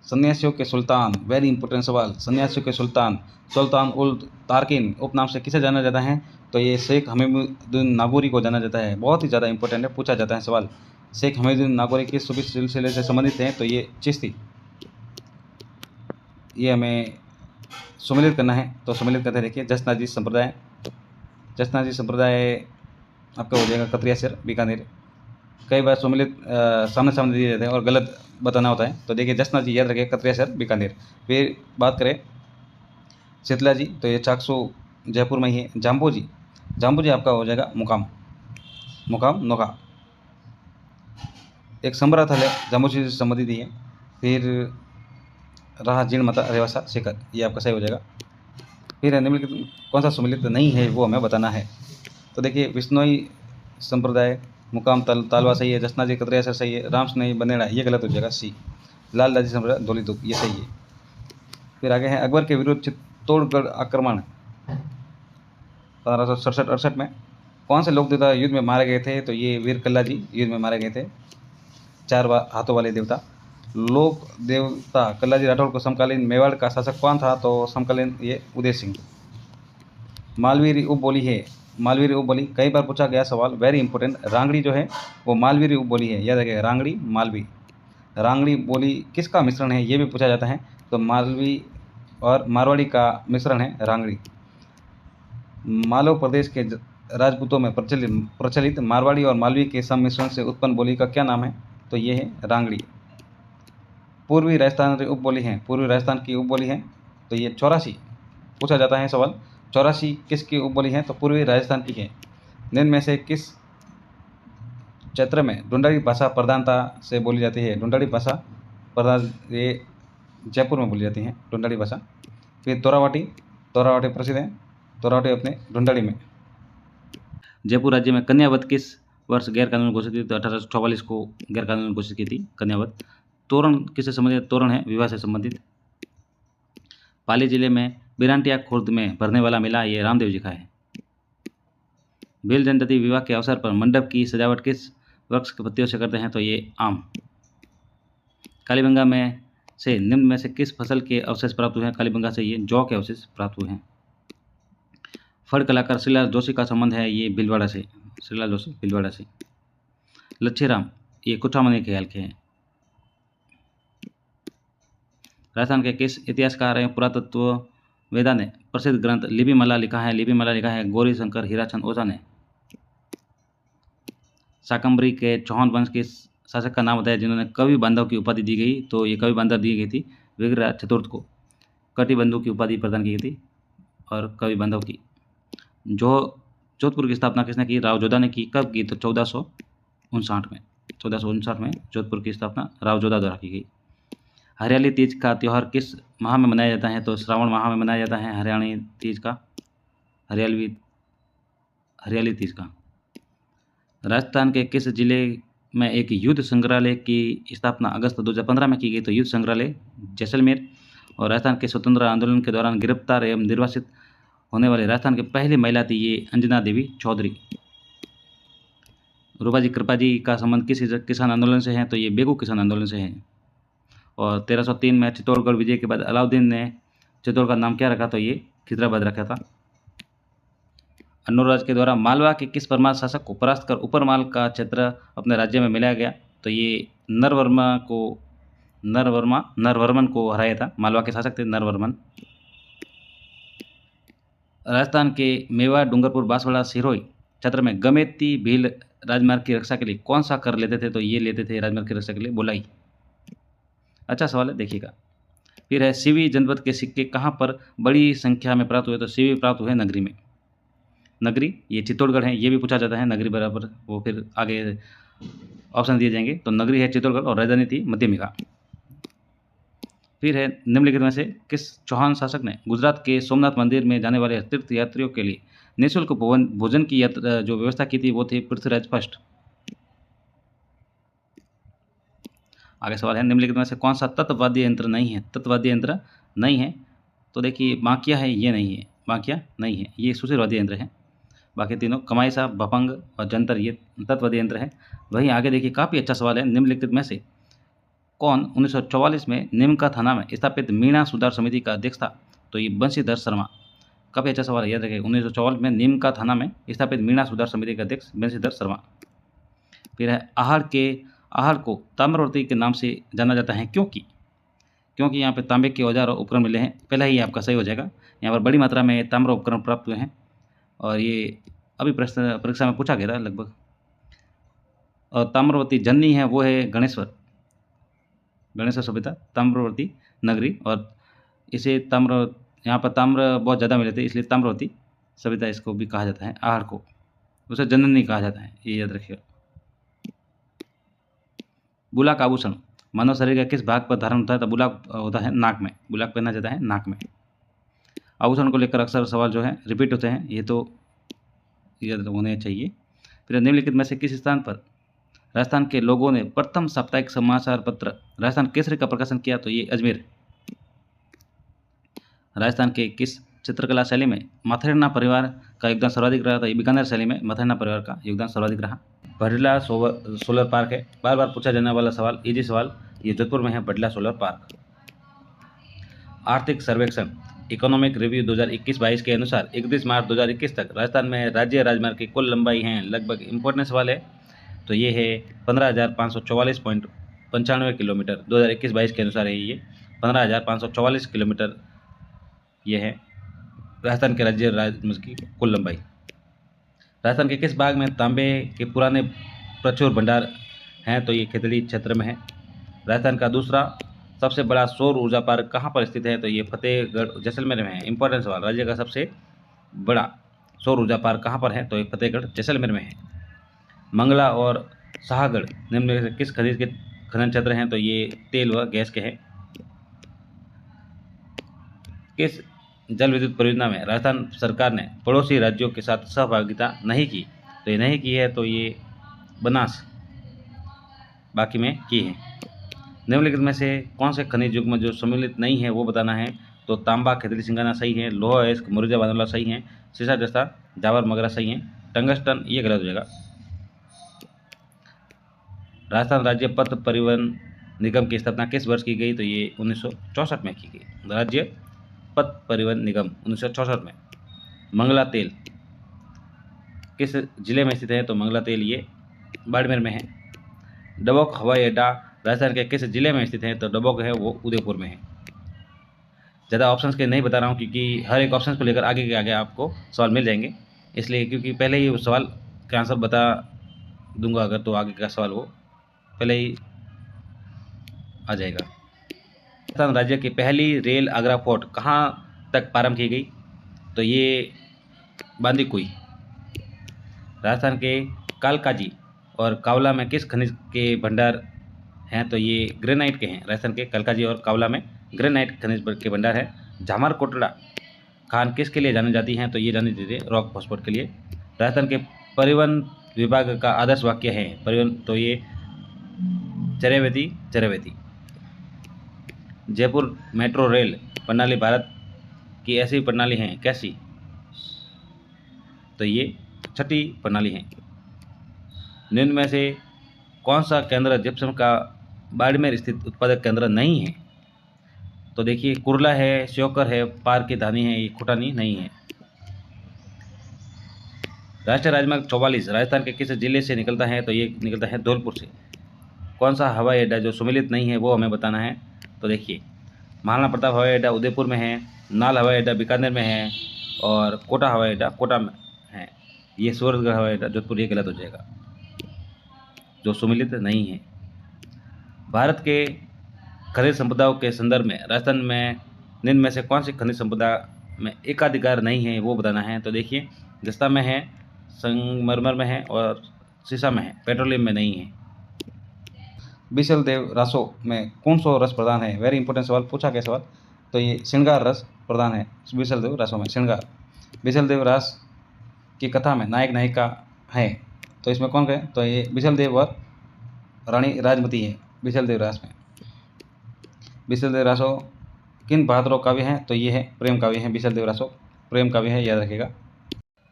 S1: सन्यासियों के सुल्तान, वेरी इंपॉर्टेंट सवाल। सन्यासियों के सुल्तान सुल्तान उल तारकिन उपनाम से किसे जाना जाता है? तो ये शेख हमीदुद्दीन नागौरी को जाना जाता है। बहुत ही ज़्यादा इंपॉर्टेंट है, पूछा जाता है सवाल। शेख हमीदुद्दीन नागौरी किस सूफी सिलसिले से संबंधित हैं? तो ये चिश्ती। ये हमें सम्मिलित करना है, तो सम्मिलित करते देखिए जसनाजी संप्रदाय। जसनाजी संप्रदाय आपका हो जाएगा कतरिया शहर बीकानेर। कई बार सम्मिलित सामने सामने दिए जाते हैं और गलत बताना होता है, तो देखिए जसनाजी याद रखिए कतरिया शहर बीकानेर। फिर बात करें शीतला जी, तो ये चाकसू जयपुर में ही है। जाम्बू जी आपका हो जाएगा मुकाम नोखा। एक समराथल है जाम्बू जी से संबंधित ही है। फिर रहा जीर्ण माता रेवासा शिखर, ये आपका सही हो जाएगा। फिर निम्नलिखित कौन सा सम्मिलित नहीं है वो हमें बताना है? तो देखिए विष्णोई संप्रदाय मुकाम तालवा सही है। जसनाजी कतरिया सर सही है। रामस्नेही बनेड़ा ये गलत हो जाएगा सी। लाल दाजी संप्रदाय धौलीदुग ये सही है। फिर आगे है अकबर के विरुद्ध चित्तौड़गढ़ आक्रमण 1567-68 में कौन से लोक देवता युद्ध में मारे गए थे? तो ये वीर कल्ला जी युद्ध में मारे गए थे, 4 हाथों वाले देवता। लोक देवता कल्ला जी राठौड़ को समकालीन मेवाड़ का शासक कौन था? तो समकालीन ये उदय सिंह। मालवीरी उपबोली है, मालवीरी उपबोली कई बार पूछा गया सवाल, वेरी इंपॉर्टेंट। रांगड़ी जो है वो मालवीरी उपबोली है, याद रखिएगा रांगड़ी मालवी। रांगड़ी बोली किसका मिश्रण है? ये भी पूछा जाता है, तो मालवी और मारवाड़ी का मिश्रण है रांगड़ी। मालव प्रदेश के राजपूतों में प्रचलित मारवाड़ी और मालवी के सम्मिश्रण से उत्पन्न बोली का क्या नाम है? तो ये है रांगड़ी। पूर्वी राजस्थान की उपबोली है, पूर्वी राजस्थान की उपबोली है, तो ये चौरासी पूछा जाता है सवाल। चौरासी किसकी उपबोली है? तो पूर्वी राजस्थान की है। निम्न में से किस क्षेत्र में ढूंढाड़ी भाषा प्रधानता से बोली जाती है? ढूंढाड़ी भाषा प्रधान ये जयपुर में बोली जाती है ढूंढाड़ी भाषा। फिर तोरावाटी प्रसिद्ध है, तोरावाटी अपने ढूंढाड़ी में। जयपुर राज्य में कन्यावत किस वर्ष गैरकानूनी घोषित की? तो 1844 को गैरकानूनी घोषित की थी कन्यावत। तोरण किससे संबंधित? तोरण है विवाह से संबंधित। पाली जिले में बिरांटिया खुर्द में भरने वाला मेला ये रामदेव जी का है। भील जनजाति विवाह के अवसर पर मंडप की सजावट किस वृक्ष के पत्तियों से करते हैं? तो ये आम। कालीबंगा में से निम्न में से किस फसल के अवशेष प्राप्त हुए हैं? कालीबंगा से ये जौ के अवशेष प्राप्त हुए हैं। फड़ कलाकार श्रीलाल जोशी का संबंध है ये भीलवाड़ा से, श्रीलाल जोशी भीलवाड़ा से। लच्छीराम ये कुचामनी के ख्याल के हैं। राजस्थान के किस इतिहासकार एवं पुरातत्ववेदा ने प्रसिद्ध ग्रंथ लिपिमाला लिखा है? लिपिमाला लिखा है गौरी शंकर हीराचंद ओझा ने। शाकंभरी के चौहान वंश के शासक का नाम बताया जिन्होंने कवि बांधव की उपाधि दी गई? तो ये कवि बांधव दी गई थी विग्रह चतुर्थ को। कटिबंधु की उपाधि प्रदान की गई थी और कवि बांधव की। जोधपुर की स्थापना किसने की? राव जोधा ने की। कब की? तो 1459 में। 1459 में जोधपुर की स्थापना राव जोधा द्वारा की गई। हरियाली तीज का त्यौहार किस माह में मनाया जाता है? तो श्रावण माह में मनाया जाता है हरियाणी तीज का, हरियाली तीज का। राजस्थान के किस जिले में एक युद्ध संग्रहालय की स्थापना अगस्त 2015 में की गई? तो युद्ध संग्रहालय जैसलमेर। और राजस्थान के स्वतंत्रता आंदोलन के दौरान गिरफ्तार एवं निर्वासित होने वाले राजस्थान के पहली महिला थी ये अंजना देवी चौधरी। रूपाजी कृपाजी का संबंध किस किसान आंदोलन से है? तो ये बेगू किसान आंदोलन से है। और 1303 में चित्तौड़गढ़ विजय के बाद अलाउद्दीन ने चित्तौड़ का नाम क्या रखा? तो ये खिजराबाद रखा था। अन्नूराज के द्वारा मालवा के किस परमार शासक को परास्त कर उपरमाल का क्षेत्र अपने राज्य में मिलाया गया? तो ये नरवर्मन को हराया था। मालवा के शासक थे नरवर्मन। राजस्थान के मेवाड़, डूंगरपुर, बांसवाड़ा, सिरोही क्षेत्र में गमेती भील राजमार्ग की रक्षा के लिए कौन सा कर लेते थे? तो ये लेते थे राजमार्ग की रक्षा के लिए बोलाई। अच्छा सवाल है, देखिएगा। फिर है सीवी जनपद के सिक्के कहाँ पर बड़ी संख्या में प्राप्त हुए? तो सीवी प्राप्त हुए नगरी में। नगरी ये चित्तौड़गढ़ है, ये भी पूछा जाता है नगरी बराबर, वो फिर आगे ऑप्शन दिए जाएंगे। तो नगरी है चित्तौड़गढ़ और राजधानी थी मध्यमिका। फिर है निम्नलिखित में से किस चौहान शासक ने गुजरात के सोमनाथ मंदिर में जाने वाले तीर्थ यात्रियों के लिए निःशुल्क भोजन की जो व्यवस्था की थी? वो थी पृथ्वीराज फर्स्ट। आगे सवाल है निम्नलिखित में से कौन सा तत्ववाद्य यंत्र नहीं है? तत्ववाद्य यंत्र नहीं है तो देखिए बांकिया है, ये नहीं है, बांकिया नहीं है, ये सुशिरवाद्य यंत्र है। बाकी तीनों कमाईसा, भपंग और जंतर ये तत्ववाद्य यंत्र है। वहीं आगे देखिए काफ़ी अच्छा सवाल है, निम्नलिखित में से कौन 1944 में निमका थाना में स्थापित मीणा सुधार समिति का अध्यक्ष था? तो ये बंशीधर शर्मा। काफ़ी अच्छा सवाल है, याद रखिए 1944 में निमका थाना में स्थापित मीणा सुधार समिति का अध्यक्ष बंशीधर शर्मा। फिर है आहड़ को ताम्रवर्ती के नाम से जाना जाता है क्योंकि यहाँ पे तांबे के औजार और उपकरण मिले हैं। पहला ही आपका सही हो जाएगा। यहाँ पर बड़ी मात्रा में ताम्र उपकरण प्राप्त हुए हैं और ये अभी प्रश्न परीक्षा में पूछा गया था लगभग। और ताम्रवर्ती जननी है वो है गणेश्वर सभ्यता, ताम्रवर्ती नगरी। और इसे यहाँ पर ताम्र बहुत ज़्यादा मिले थे इसलिए ताम्रवर्ती सभ्यता इसको भी कहा जाता है। आहड़ को उसे जननी कहा जाता है, ये याद रखिएगा। बुलाक आभूषण मानव शरीर का किस भाग पर धारण होता है? तो बुलाक होता है नाक में, बुलाक पहना जाता है नाक में। आभूषण को लेकर अक्सर सवाल जो है रिपीट होते हैं, ये तो याद होने चाहिए। फिर निम्नलिखित में से किस स्थान पर राजस्थान के लोगों ने प्रथम साप्ताहिक समाचार पत्र राजस्थान केसरी का प्रकाशन किया? तो ये अजमेर। राजस्थान के किस चित्रकला शैली में माथेरना परिवार का योगदान सर्वाधिक रहा? तो ये बीकानेर शैली में माथेरना परिवार का योगदान सर्वाधिक रहा। बडला सोलर पार्क है, बार बार पूछा जाने वाला सवाल, इजी सवाल। ये जोधपुर में है बडला सोलर पार्क। आर्थिक सर्वेक्षण इकोनॉमिक रिव्यू 2021-22 के अनुसार 31 मार्च 2021 तक राजस्थान में राज्य राजमार्ग की कुल लंबाई है लगभग, इंपॉर्टेंट सवाल है, तो ये है 15,544.95 किलोमीटर। 2021-22 के अनुसार है ये 15,544 किलोमीटर ये है राजस्थान के राज्य राजमार्ग की कुल लंबाई। राजस्थान के किस भाग में तांबे के पुराने प्रचुर भंडार हैं? तो ये खेतड़ी क्षेत्र में है। राजस्थान का दूसरा सबसे बड़ा सौर ऊर्जा पार्क कहाँ पर स्थित है? तो ये फतेहगढ़ जैसलमेर में है। इंपॉर्टेंट सवाल, राज्य का सबसे बड़ा सौर ऊर्जा पार्क कहाँ पर है? तो ये फतेहगढ़ जैसलमेर में है। मंगला और शाहगढ़ निम्न में से किस खनिज के खनन क्षेत्र हैं? तो ये तेल व गैस के हैं। किस जल विद्युत परियोजना में राजस्थान सरकार ने पड़ोसी राज्यों के साथ सहभागिता नहीं की? तो ये नहीं की है तो ये बनास, बाकी में की है। निम्नलिखित में से कौन से खनिज युग में जो सम्मिलित नहीं है वो बताना है? तो तांबा खेतड़ी सिंगाना सही है, लोहा एस्क मुरजा बानोला सही है, सीसा जस्ता जावर मगरा सही है, टंगस्टन, ये गलत हो जाएगा। राजस्थान राज्य पथ परिवहन निगम की स्थापना किस वर्ष की गई? तो ये 1964 में की गई। राज्य पथ परिवहन निगम 1964 में। मंगला तेल किस जिले में स्थित है? तो मंगला तेल ये बाड़मेर में है। डबोक हवाई अड्डा राजस्थान के किस जिले में स्थित है? तो डबोक है वो उदयपुर में है। ज़्यादा ऑप्शंस के नहीं बता रहा हूँ क्योंकि हर एक ऑप्शन को लेकर आगे के आगे आपको सवाल मिल जाएंगे, इसलिए क्योंकि पहले ही उस सवाल का आंसर बता दूंगा अगर, तो आगे का सवाल वो पहले ही आ जाएगा। राजस्थान राज्य की पहली रेल आगरा फोर्ट कहाँ तक प्रारंभ की गई? तो ये बांदीकुई। राजस्थान के कालकाजी और कावला में किस खनिज के भंडार हैं? तो ये ग्रेनाइट के हैं। राजस्थान के कालकाजी और कावला में ग्रेनाइट खनिज के भंडार है। झामर कोटड़ा खान किसके लिए जानी जाती हैं? तो ये जानी जाती है रॉक फॉस्फेट के लिए। राजस्थान के परिवहन विभाग का आदर्श वाक्य है परिवहन, तो ये चरैवेती चरैवेती। जयपुर मेट्रो रेल प्रणाली भारत की ऐसी प्रणाली है कैसी? तो ये छठी प्रणाली है। निम्न में से कौन सा केंद्र जिप्सम का बाड़मेर स्थित उत्पादक केंद्र नहीं है? तो देखिए कुर्ला है, श्योकर है, पार की धानी है, ये खुटानी नहीं है। राष्ट्रीय राजमार्ग 44 राजस्थान के किस जिले से निकलता है? तो ये निकलता है धौलपुर से। कौन सा हवाई अड्डा जो सुमेलित नहीं है वो हमें बताना है? तो देखिए महाराणा प्रताप हवाई अड्डा उदयपुर में है, नाल हवाई अड्डा बीकानेर में है, और कोटा हवाई अड्डा कोटा में है। ये सूरतगढ़ हवाई अड्डा जोधपुर, ये गलत हो जाएगा, जो सुमेलित नहीं है। भारत के खनिज संपदाओं के संदर्भ में राजस्थान में निम्न में से कौन सी खनिज संपदा में एकाधिकार नहीं है वो बताना है? तो देखिए जस्ता में है, संगमरमर में है और शीशा में है, पेट्रोलियम में नहीं है। बिसल देव रासों में कौन सा रस प्रधान है? वेरी इंपॉर्टेंट सवाल पूछा गया सवाल। तो ये श्रृंगार रस प्रधान है बिसल देव रासों में, श्रृंगार। बिसल देव रास की कथा में नायक नायिका है, तो इसमें कौन है? तो ये बिसल देव और रानी राजमती है बिसल देव रास में। बिसल देव रासो किन बहादुरों काव्य हैं? तो ये है प्रेम काव्य है, बिसल देव रासो प्रेम काव्य है, याद रखिएगा।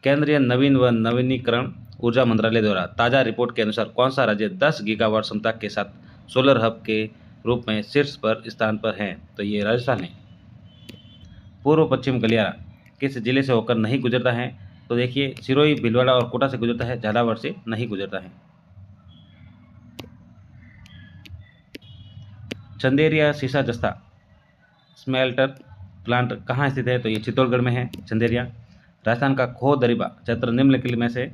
S1: केंद्रीय नवीन व नवीनीकरण ऊर्जा मंत्रालय द्वारा ताज़ा रिपोर्ट के अनुसार कौन सा राज्य 10 गीगावाट क्षमता के साथ सोलर हब के रूप में शीर्ष पर स्थान पर है? तो ये राजस्थान है। पूर्व पश्चिम गलियारा किस जिले से होकर नहीं गुजरता है? तो देखिए सिरोही, भीलवाड़ा और कोटा से गुजरता है, झालावाड़ से नहीं गुजरता है। चंदेरिया सीसा जस्ता स्मेल्टर प्लांट कहाँ स्थित है? तो ये चित्तौड़गढ़ में है चंदेरिया। राजस्थान का खो दरिबा क्षेत्र निम्नलिखित में से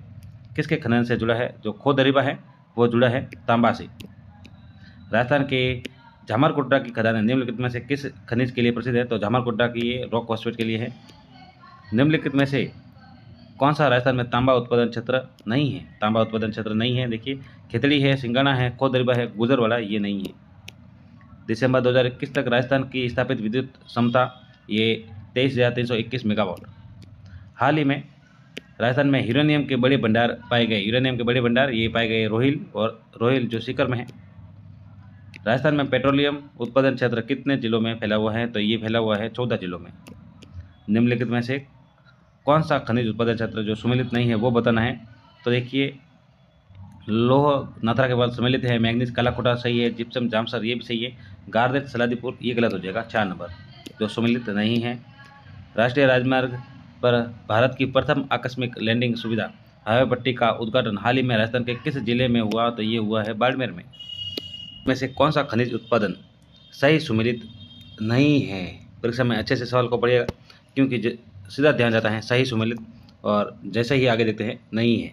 S1: किसके खनन से जुड़ा है? जो खो दरिबा है वो जुड़ा है तांबा से। राजस्थान के झामरकोटड़ा की खदानें निम्नलिखित में से किस खनिज के लिए प्रसिद्ध है? तो झामरकोटड़ा की ये रॉक फॉस्फेट के लिए है। निम्नलिखित में से कौन सा राजस्थान में तांबा उत्पादन क्षेत्र नहीं है? तांबा उत्पादन क्षेत्र नहीं है, देखिए खेतड़ी है, सिंगाना है, खो दरिबा है, गुजरवाड़ा ये नहीं है। दिसंबर 2021 तक राजस्थान की स्थापित विद्युत क्षमता ये 23,321 मेगावाट। हाल ही में राजस्थान में यूरेनियम के बड़े भंडार पाए गए। यूरेनियम के बड़े भंडार ये पाए गए रोहिल, और रोहिल जो सीकर में है। राजस्थान में पेट्रोलियम उत्पादन क्षेत्र कितने जिलों में फैला हुआ है? तो ये फैला हुआ है 14 जिलों में। निम्नलिखित में से कौन सा खनिज उत्पादन क्षेत्र जो सुमेलित नहीं है वो बताना है? तो देखिए लोह नाथरा के बाद सम्मिलित है, मैग्नीज कालाकोटा सही है, जिप्सम जामसर ये भी सही है, गारदेट सलादीपुर ये गलत हो जाएगा 4 नंबर, जो सम्मिलित नहीं है। राष्ट्रीय राजमार्ग पर भारत की प्रथम आकस्मिक लैंडिंग सुविधा हवाई पट्टी का उद्घाटन हाल ही में राजस्थान के किस जिले में हुआ? तो ये हुआ है बाड़मेर में से कौन सा खनिज उत्पादन सही सुमेलित नहीं है? परीक्षा में अच्छे से सवाल को पढ़िएगा क्योंकि सीधा ध्यान जाता है सही सुमेलित, और जैसे ही आगे देखते हैं नहीं है।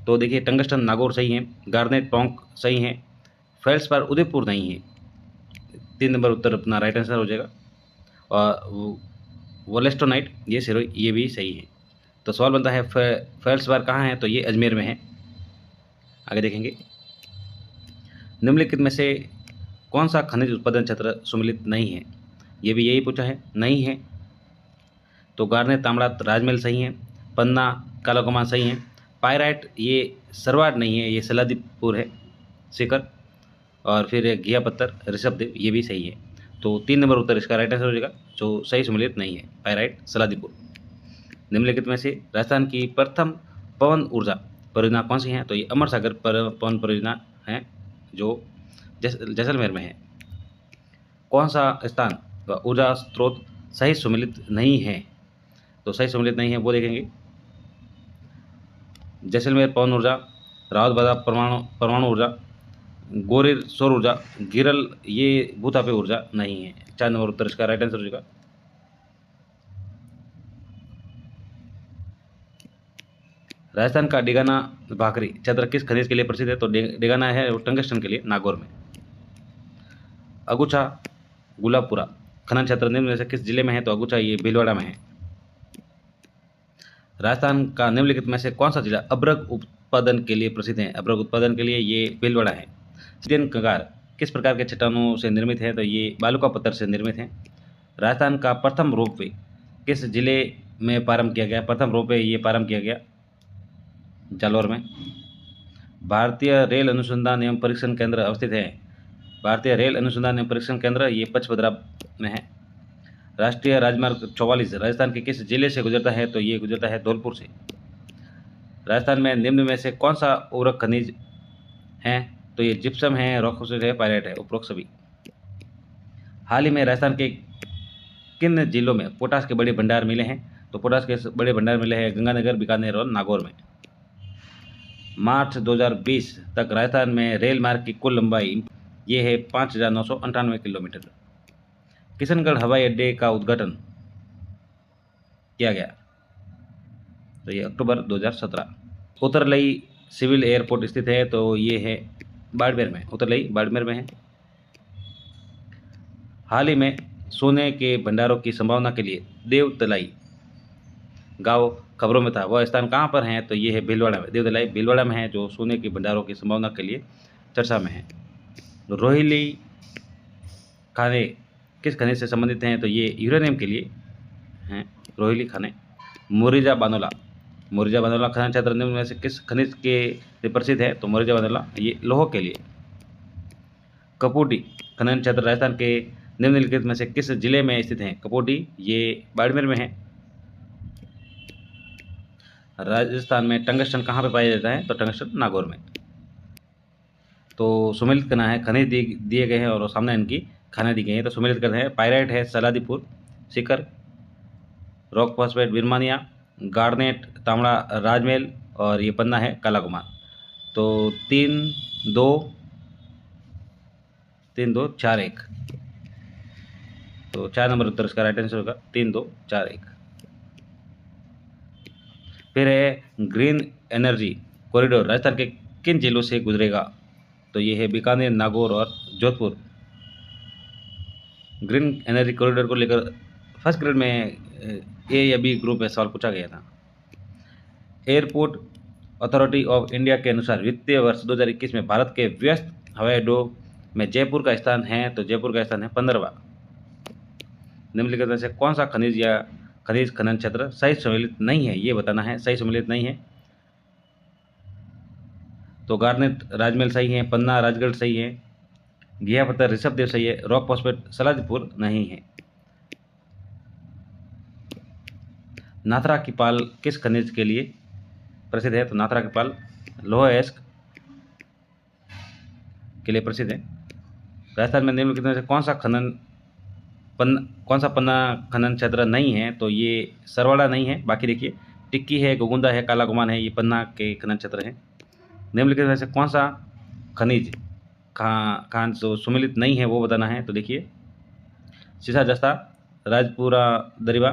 S1: तो देखिए टंगस्टन नागौर सही है, गार्नेट टोंक सही है, फेल्ड्सपार उदयपुर नहीं है। 3 नंबर उत्तर अपना राइट आंसर हो जाएगा। और वोलेस्टोनाइट ये सिरोही ये भी सही है। तो सवाल बनता है फेल्ड्सपार कहाँ है? तो ये अजमेर में है। आगे देखेंगे निम्नलिखित में से कौन सा खनिज उत्पादन क्षेत्र सुमेलित नहीं है? ये भी यही पूछा है, नहीं है। तो गार्नेट तांबड़ा राजमहल सही है, पन्ना कालाकुमान सही है, पायराइट ये सरवाड़ नहीं है, ये सलादीपुर है सीकर, और फिर घिया पत्थर ऋषभदेव ये भी सही है। तो 3 नंबर उत्तर इसका राइट आंसर हो जाएगा, जो सही सुमेलित नहीं है पायराइट सलादीपुर। निम्नलिखित में से राजस्थान की प्रथम पवन ऊर्जा परियोजना कौन सी है? तो ये अमर सागर पवन परियोजना है जो जैसलमेर में है। कौन सा स्थान व ऊर्जा स्रोत सही सम्मिलित नहीं है? तो सही सम्मिलित नहीं है वो देखेंगे। जैसलमेर पवन ऊर्जा, रावतबादा परमाणु ऊर्जा, गोरेर सौर ऊर्जा, गिरल ये भूतापी ऊर्जा नहीं है। 4 नंबर उत्तर इसका राइट आंसर हो जाएगा। राजस्थान का डेगाना भाकरी क्षेत्र किस खनिज के लिए प्रसिद्ध है? तो डेगाना है टंगस्टन के लिए, नागौर में। अगुचा गुलाबपुरा खनन क्षेत्र निम्न में से किस जिले में है? तो अगुचा ये भीलवाड़ा में है। राजस्थान का निम्नलिखित में से कौन सा जिला अभ्रक उत्पादन के लिए प्रसिद्ध है? अभ्रक उत्पादन के लिए ये भीलवाड़ा है। सिंधियन कंगार किस प्रकार के चट्टानों से निर्मित है? तो ये बालुका पत्थर से निर्मित है। राजस्थान का प्रथम रोपवे किस जिले में प्रारंभ किया गया? प्रथम रोपवे ये प्रारंभ किया गया जालौर में। भारतीय रेल अनुसंधान एवं परीक्षण केंद्र अवस्थित है। भारतीय रेल अनुसंधान एवं परीक्षण केंद्र ये पचपदरा में है। राष्ट्रीय राजमार्ग 44 राजस्थान के किस जिले से गुजरता है? तो ये गुजरता है धौलपुर से। राजस्थान में निम्न में से कौन सा उर्वरक खनिज है? तो ये जिप्सम है, रॉक फॉस्फेट है, पायरेट है, उपरोक्त सभी। हाल ही में राजस्थान के किन जिलों में पोटास के बड़े भंडार मिले हैं? तो पोटास के बड़े भंडार मिले हैं गंगानगर, बीकानेर और नागौर में। मार्च 2020 तक राजस्थान में रेल मार्ग की कुल लंबाई ये है 5,998 किलोमीटर। किशनगढ़ हवाई अड्डे का उद्घाटन किया गया? तो ये अक्टूबर 2017। उत्तरलई सिविल एयरपोर्ट स्थित है? तो ये है बाड़मेर में, उत्तरलई बाड़मेर में है। हाल ही में सोने के भंडारों की संभावना के लिए देवतलाई गांव खबरों में था, वह स्थान कहाँ पर है? तो ये है भीलवाड़ा में। देवतलाई भीलवाड़ा में है जो सोने की भंडारों की संभावना के लिए चर्चा में है। रोहिली खाने किस खनिज से संबंधित हैं? तो ये यूरेनियम के लिए हैं रोहिली खाने। मोरिजा बानोला खनन क्षेत्र निम्न में से किस खनिज के लिए प्रसिद्ध है? तो मोरिजा बानोला ये लोह के लिए। कपूटी खनन क्षेत्र राजस्थान के निम्नलिखित में से किस जिले में स्थित है? कपूटी ये बाड़मेर में है। राजस्थान में टंगस्टन कहाँ पे पाया जाता है? तो टंगस्टन नागौर में। तो सुमेलित करना है, खनिज दिए गए हैं और सामने इनकी खाने दी गई हैं, तो सुमेलित करते हैं। पायराइट है Saladipur Sikar, rock phosphate बिरमानिया, garnet तांबड़ा राजमहल और ये पन्ना है कालाकुमार। तो 3-2-4-1, तो 4 नंबर उत्तर इसका राइट आंसर होगा 3-2-4-1। फिर है ग्रीन एनर्जी कॉरिडोर राजस्थान के किन जिलों से गुजरेगा? तो ये है बीकानेर, नागौर और जोधपुर। ग्रीन एनर्जी कॉरिडोर को लेकर फर्स्ट ग्रेड में ए या बी ग्रुप में सवाल पूछा गया था। एयरपोर्ट अथॉरिटी ऑफ इंडिया के अनुसार वित्तीय वर्ष 2021 में भारत के व्यस्त हवाई अड्डों में जयपुर का स्थान है? तो जयपुर का स्थान है 15वां। निम्नलिखित में से कौन सा खनिज या खनिज खनन क्षेत्र सही सम्मिलित नहीं है? ये बताना है, सही सम्मिलित नहीं है। तो गार्नेट राजमहल सही है, पन्ना राजगढ़ सही है, घिया पत्थर ऋषभदेव सही है, रॉक फॉस्फेट सलादीपुर नहीं है। नाथरा की पाल किस खनिज के लिए प्रसिद्ध है? तो नाथरा की पाल लोह अयस्क के लिए प्रसिद्ध है। राजस्थान में निम्नलिखित में से कौन सा पन्ना खनन क्षेत्र नहीं है? तो ये सरवाड़ा नहीं है। बाकी देखिए टिक्की है, गोगुंदा है, काला गुमान है, ये पन्ना के खनन क्षेत्र है। निम्नलिखित में से कौन सा खनिज खान जो सुमिलित नहीं है वो बताना है। तो देखिए सीसा जस्ता, राजपुरा दरिवा,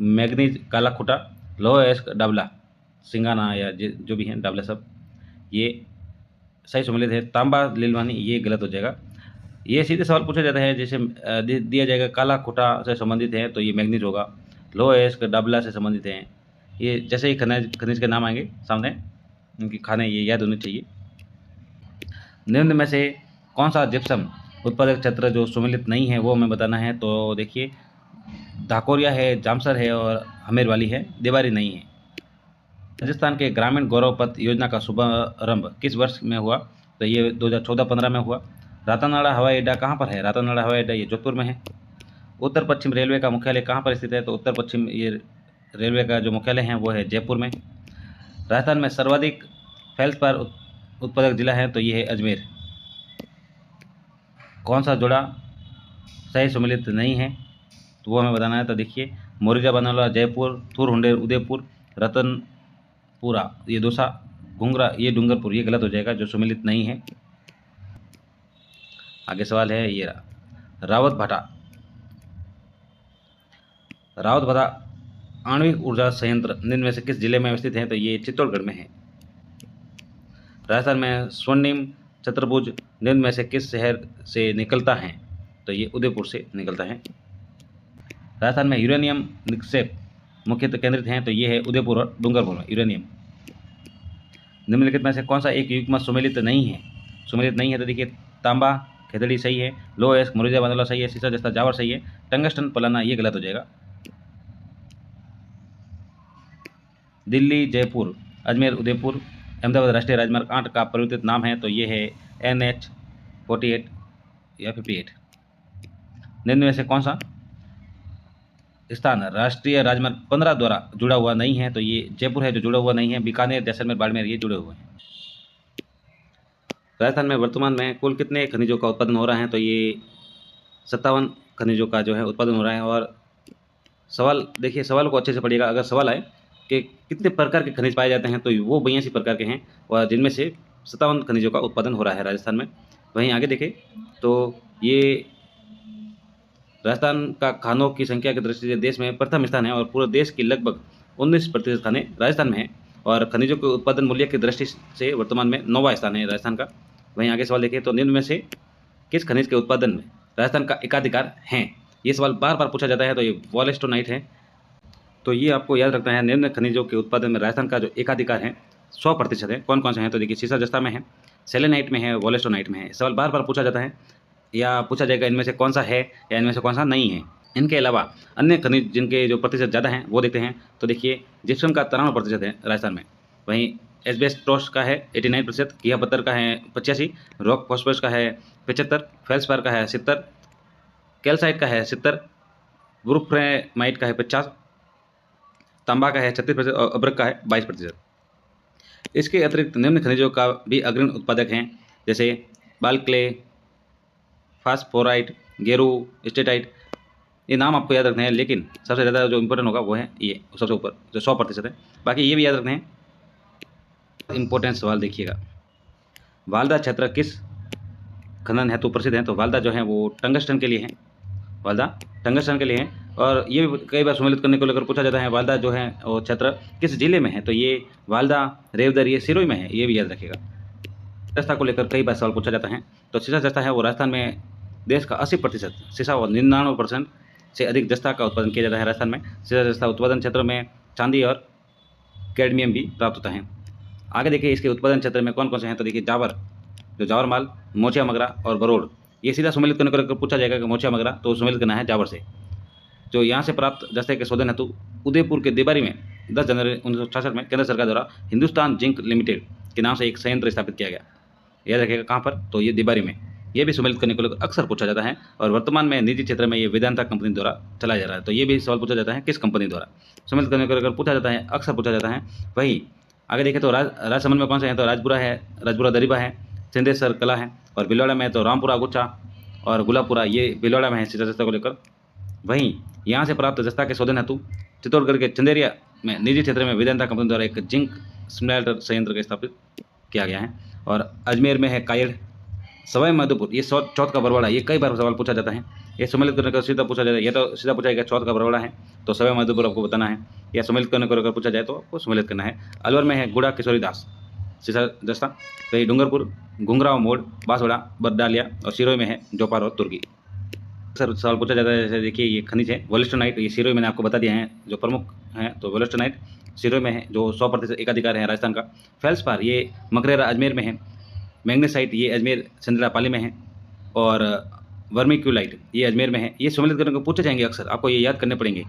S1: मैग्नीज काला खुटा, लोह अयस्क डाबला सिंगाना या जो भी हैं डाबला सब ये सही सम्मिलित है। तांबा लीलवानी ये गलत हो जाएगा। ये सीधे सवाल पूछा जाता है, जैसे दिया जाएगा काला खुटा से संबंधित है तो ये मैग्नीज होगा, लोह अयस्क डाबला से संबंधित हैं। ये जैसे ही खनिज के नाम आएंगे सामने उनकी खाने ये याद होनी चाहिए। निम्न में से कौन सा जिप्सम उत्पादक क्षेत्र जो सुमिलित नहीं है वो हमें बताना है। तो देखिए धाकोरिया है, जामसर है और हमेरवाली है, देवारी नहीं है। राजस्थान के ग्रामीण गौरव पथ योजना का शुभारंभ किस वर्ष में हुआ? तो ये 2014-15 में हुआ। रातानाड़ा हवाई अड्डा कहाँ पर है? रातानाड़ा हवाई अड्डा ये जोधपुर में है। उत्तर पश्चिम रेलवे का मुख्यालय कहाँ पर स्थित है? तो उत्तर पश्चिम ये रेलवे का जो मुख्यालय है वो है जयपुर में। राजस्थान में सर्वाधिक फेल्सपार उत्पादक जिला है तो ये है अजमेर। कौन सा जोड़ा सही सम्मिलित नहीं है तो वो हमें बताना है। तो देखिए, मोरिजा बनौला जयपुर, थूर हुंडेर उदयपुर, रतनपुरा ये दौसा, घुंगरा ये डूंगरपुर, ये गलत हो जाएगा, जो सम्मिलित नहीं है। आगे सवाल है ये रावत भाटा। रावत भाटा आणविक ऊर्जा संयंत्र निम्न में से किस जिले में स्थित है तो ये चित्तौड़गढ़ में है। राजस्थान में स्वर्णिम चतुर्भुज निम्न में से किस शहर से निकलता है तो ये उदयपुर से निकलता है। राजस्थान में यूरेनियम निक्षेप मुख्यतः केंद्रित हैं तो ये है उदयपुर और डूंगरपुर में यूरेनियम। निम्नलिखित में से कौन सा एक युग्म सम्मिलित नहीं है? सम्मिलित नहीं है तो देखिए, तांबा खेतड़ी सही है, लो एस्क मुरिजा बंदोला सही है, सीसा जस्ता जावर सही है, टंगस्टन पलाना ये गलत हो जाएगा। दिल्ली जयपुर अजमेर उदयपुर अहमदाबाद राष्ट्रीय राजमार्ग 8 का परिवर्तित नाम है तो ये है NH48 या 58। निम्न में से कौन सा स्थान राष्ट्रीय राजमार्ग 15 द्वारा जुड़ा हुआ नहीं है तो ये जयपुर है जो जुड़ा हुआ नहीं है। बीकानेर, जैसलमेर, बाड़मेर ये जुड़े हुए हैं। राजस्थान में वर्तमान में कुल कितने खनिजों का उत्पादन हो रहा है तो ये 57 खनिजों का जो है उत्पादन हो रहा है। और सवाल देखिए, सवाल को अच्छे से पढ़िएगा। अगर सवाल आए कि कितने प्रकार के खनिज पाए जाते हैं तो वो 82 प्रकार के हैं और जिनमें से 57 खनिजों का उत्पादन हो रहा है राजस्थान में। वहीं आगे देखें तो ये राजस्थान का खानों की संख्या की दृष्टि से देश में प्रथम स्थान है और पूरे देश की लगभग 19% खाने राजस्थान में है। और खनिजों के उत्पादन मूल्य की दृष्टि से वर्तमान में 9वां स्थान है राजस्थान का। वहीं आगे सवाल देखिए तो निम्न में से किस खनिज के उत्पादन में राजस्थान का एकाधिकार है? ये सवाल बार बार पूछा जाता है तो ये वॉलेस्टोनाइट है। तो ये आपको याद रखना है, निम्न खनिजों के उत्पादन में राजस्थान का जो एकाधिकार है 100% है। कौन कौन से हैं तो देखिए, सीसा जस्ता में है, सेलेनाइट में है, वॉलेस्टोनाइट में है। सवाल बार बार पूछा जाता है या पूछा जाएगा इनमें से कौन सा है या इनमें से कौन सा नहीं है। इनके अलावा अन्य खनिज जिनके जो प्रतिशत ज़्यादा हैं वो देखते हैं। तो देखिए, जिप्सम का 93% है राजस्थान में। वहीं एस्बेस्टोस का है 89%, किया पत्थर का है 85%, रॉक फॉस्फोरस का है 75%, फेल्सपार का है 70%, कैल्साइट का है 70%, वुल्फ्रेमाइट का है 50%, तांबा का है 36% और अब्रक का है 22%। इसके अतिरिक्त निम्न खनिजों का भी अग्रणी उत्पादक हैं, जैसे बालक्ले, फास्फोराइट, गेरू, स्टेटाइट। ये नाम आपको याद रखने हैं, लेकिन सबसे ज़्यादा जो इंपॉर्टेंट होगा वो है ये सबसे ऊपर जो 100% है। बाकी ये भी याद रखने हैं। इंपॉर्टेंट सवाल देखिएगा, वालदा क्षेत्र किस खनन हेतु प्रसिद्ध है? तो वालदा जो है वो टंगस्टन के लिए है। वालदा टंगस्टन के लिए है। और ये भी कई बार सम्मिलित करने को लेकर पूछा जाता है, वालदा जो है वो क्षेत्र किस जिले में है? तो ये वालदा, रेवदर ये सिरोही में है, ये भी याद रखिएगा। जस्ता को लेकर कई बार सवाल पूछा जाता है। तो सीसा जस्ता है वो राजस्थान में देश का 80% सीसा और 99% से अधिक जस्ता का उत्पादन किया जाता है राजस्थान में। सीसा जस्ता उत्पादन क्षेत्र में चांदी और कैडमियम भी प्राप्त होता है। आगे देखिए, इसके उत्पादन क्षेत्र में कौन कौन से हैं? तो देखिए, जावर, जो जावर माल, मोचिया मगरा और बरोड़, ये सीधा सम्मिलित करने को लेकर पूछा जाएगा कि मोचिया मगरा तो सम्मिलित करना है जावर से। जो यहाँ से प्राप्त जस्ते के शोधन हेतु उदयपुर के देबारी में 10 जनवरी 1966 में केंद्र सरकार द्वारा हिंदुस्तान जिंक लिमिटेड के नाम से एक संयंत्र स्थापित किया गया। याद रखिएगा कहाँ पर? तो ये देबारी में। ये भी सम्मिलित करने को लेकर अक्सर पूछा जाता है और वर्तमान में निजी क्षेत्र में ये वेदांता कंपनी द्वारा चलाया जा रहा है। तो ये भी सवाल पूछा जाता है किस कंपनी द्वारा सम्मिलित करने को लेकर पूछा जाता है, अक्सर पूछा जाता है। वही आगे देखें तो राजसमंद में कौन से हैं? तो राजपुरा है, राजपुरा दरीबा है, सिंधेश्वर कला है, और भिलवाड़ा में तो रामपुरा गुच्छा और गुलाबपुरा ये भिलवाड़ा में है सीसा जस्ता को लेकर। वहीं यहाँ से प्राप्त जस्ता के शोधन हेतु चित्तौड़गढ़ के चंदेरिया में निजी क्षेत्र में वेदांता कंपनी द्वारा एक जिंक स्मेल्टर संयंत्र का स्थापित किया गया है। और अजमेर में है कायड़, सवाई माधोपुर ये चौथ का बरवाड़ा, ये कई बार सवाल पूछा जाता है। ये सम्मिलित करने का सीधा पूछा जाता है, ये तो सीधा पूछा जाएगा चौथ का बरवाड़ा है तो सवाई माधोपुर आपको बताना है, या सम्मिलित करने को अगर पूछा जाए तो आपको सम्मिलित करना है। अलवर में है गुड़ा किशोरी दास सीसा जस्ता। वही डूंगरपुर, घुंगराव मोड़, बांसवाड़ा, बरडालिया और सिरोही में है जोपार और तुर्की। सर सवाल पूछा जाता है, जैसे देखिए ये खनिज है वोलेस्टोनाइट, ये सिरोही मैंने आपको बता दिया है जो प्रमुख हैं। तो वोलेस्टोनाइट सिरोही में है जो 100% एकाधिकार है राजस्थान का। फेल्सपार ये मकरेरा अजमेर में है। मैग्नेसाइट ये अजमेर सिंदरा पाली में है। और वर्मिक्यूलाइट ये अजमेर में है। ये सम्मिलित करने को पूछे जाएंगे अक्सर, आपको ये याद करने पड़ेंगे।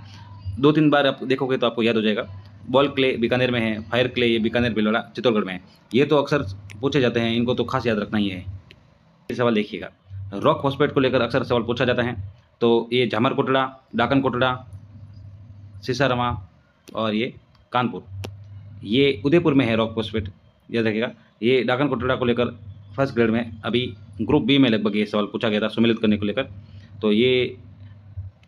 S1: 2-3 बार आप देखोगे तो आपको याद हो जाएगा। बॉल क्ले बीकानेर में है, फायर क्ले ये बीकानेर भिलवाड़ा चित्तौड़गढ़ में है। ये तो अक्सर पूछे जाते हैं, इनको तो खास याद रखना ही है। ये सवाल देखिएगा, रॉक फॉस्फेट को लेकर अक्सर सवाल पूछा जाता है। तो ये झामर कोटड़ा, डाकन कोटड़ा, सिसारमा और ये कानपुर, ये उदयपुर में है रॉक फॉस्फेट, याद रखिएगा। ये डाकन कोटड़ा को लेकर फर्स्ट ग्रेड में अभी ग्रुप बी में लगभग ये सवाल पूछा गया था सम्मिलित करने को लेकर। तो ये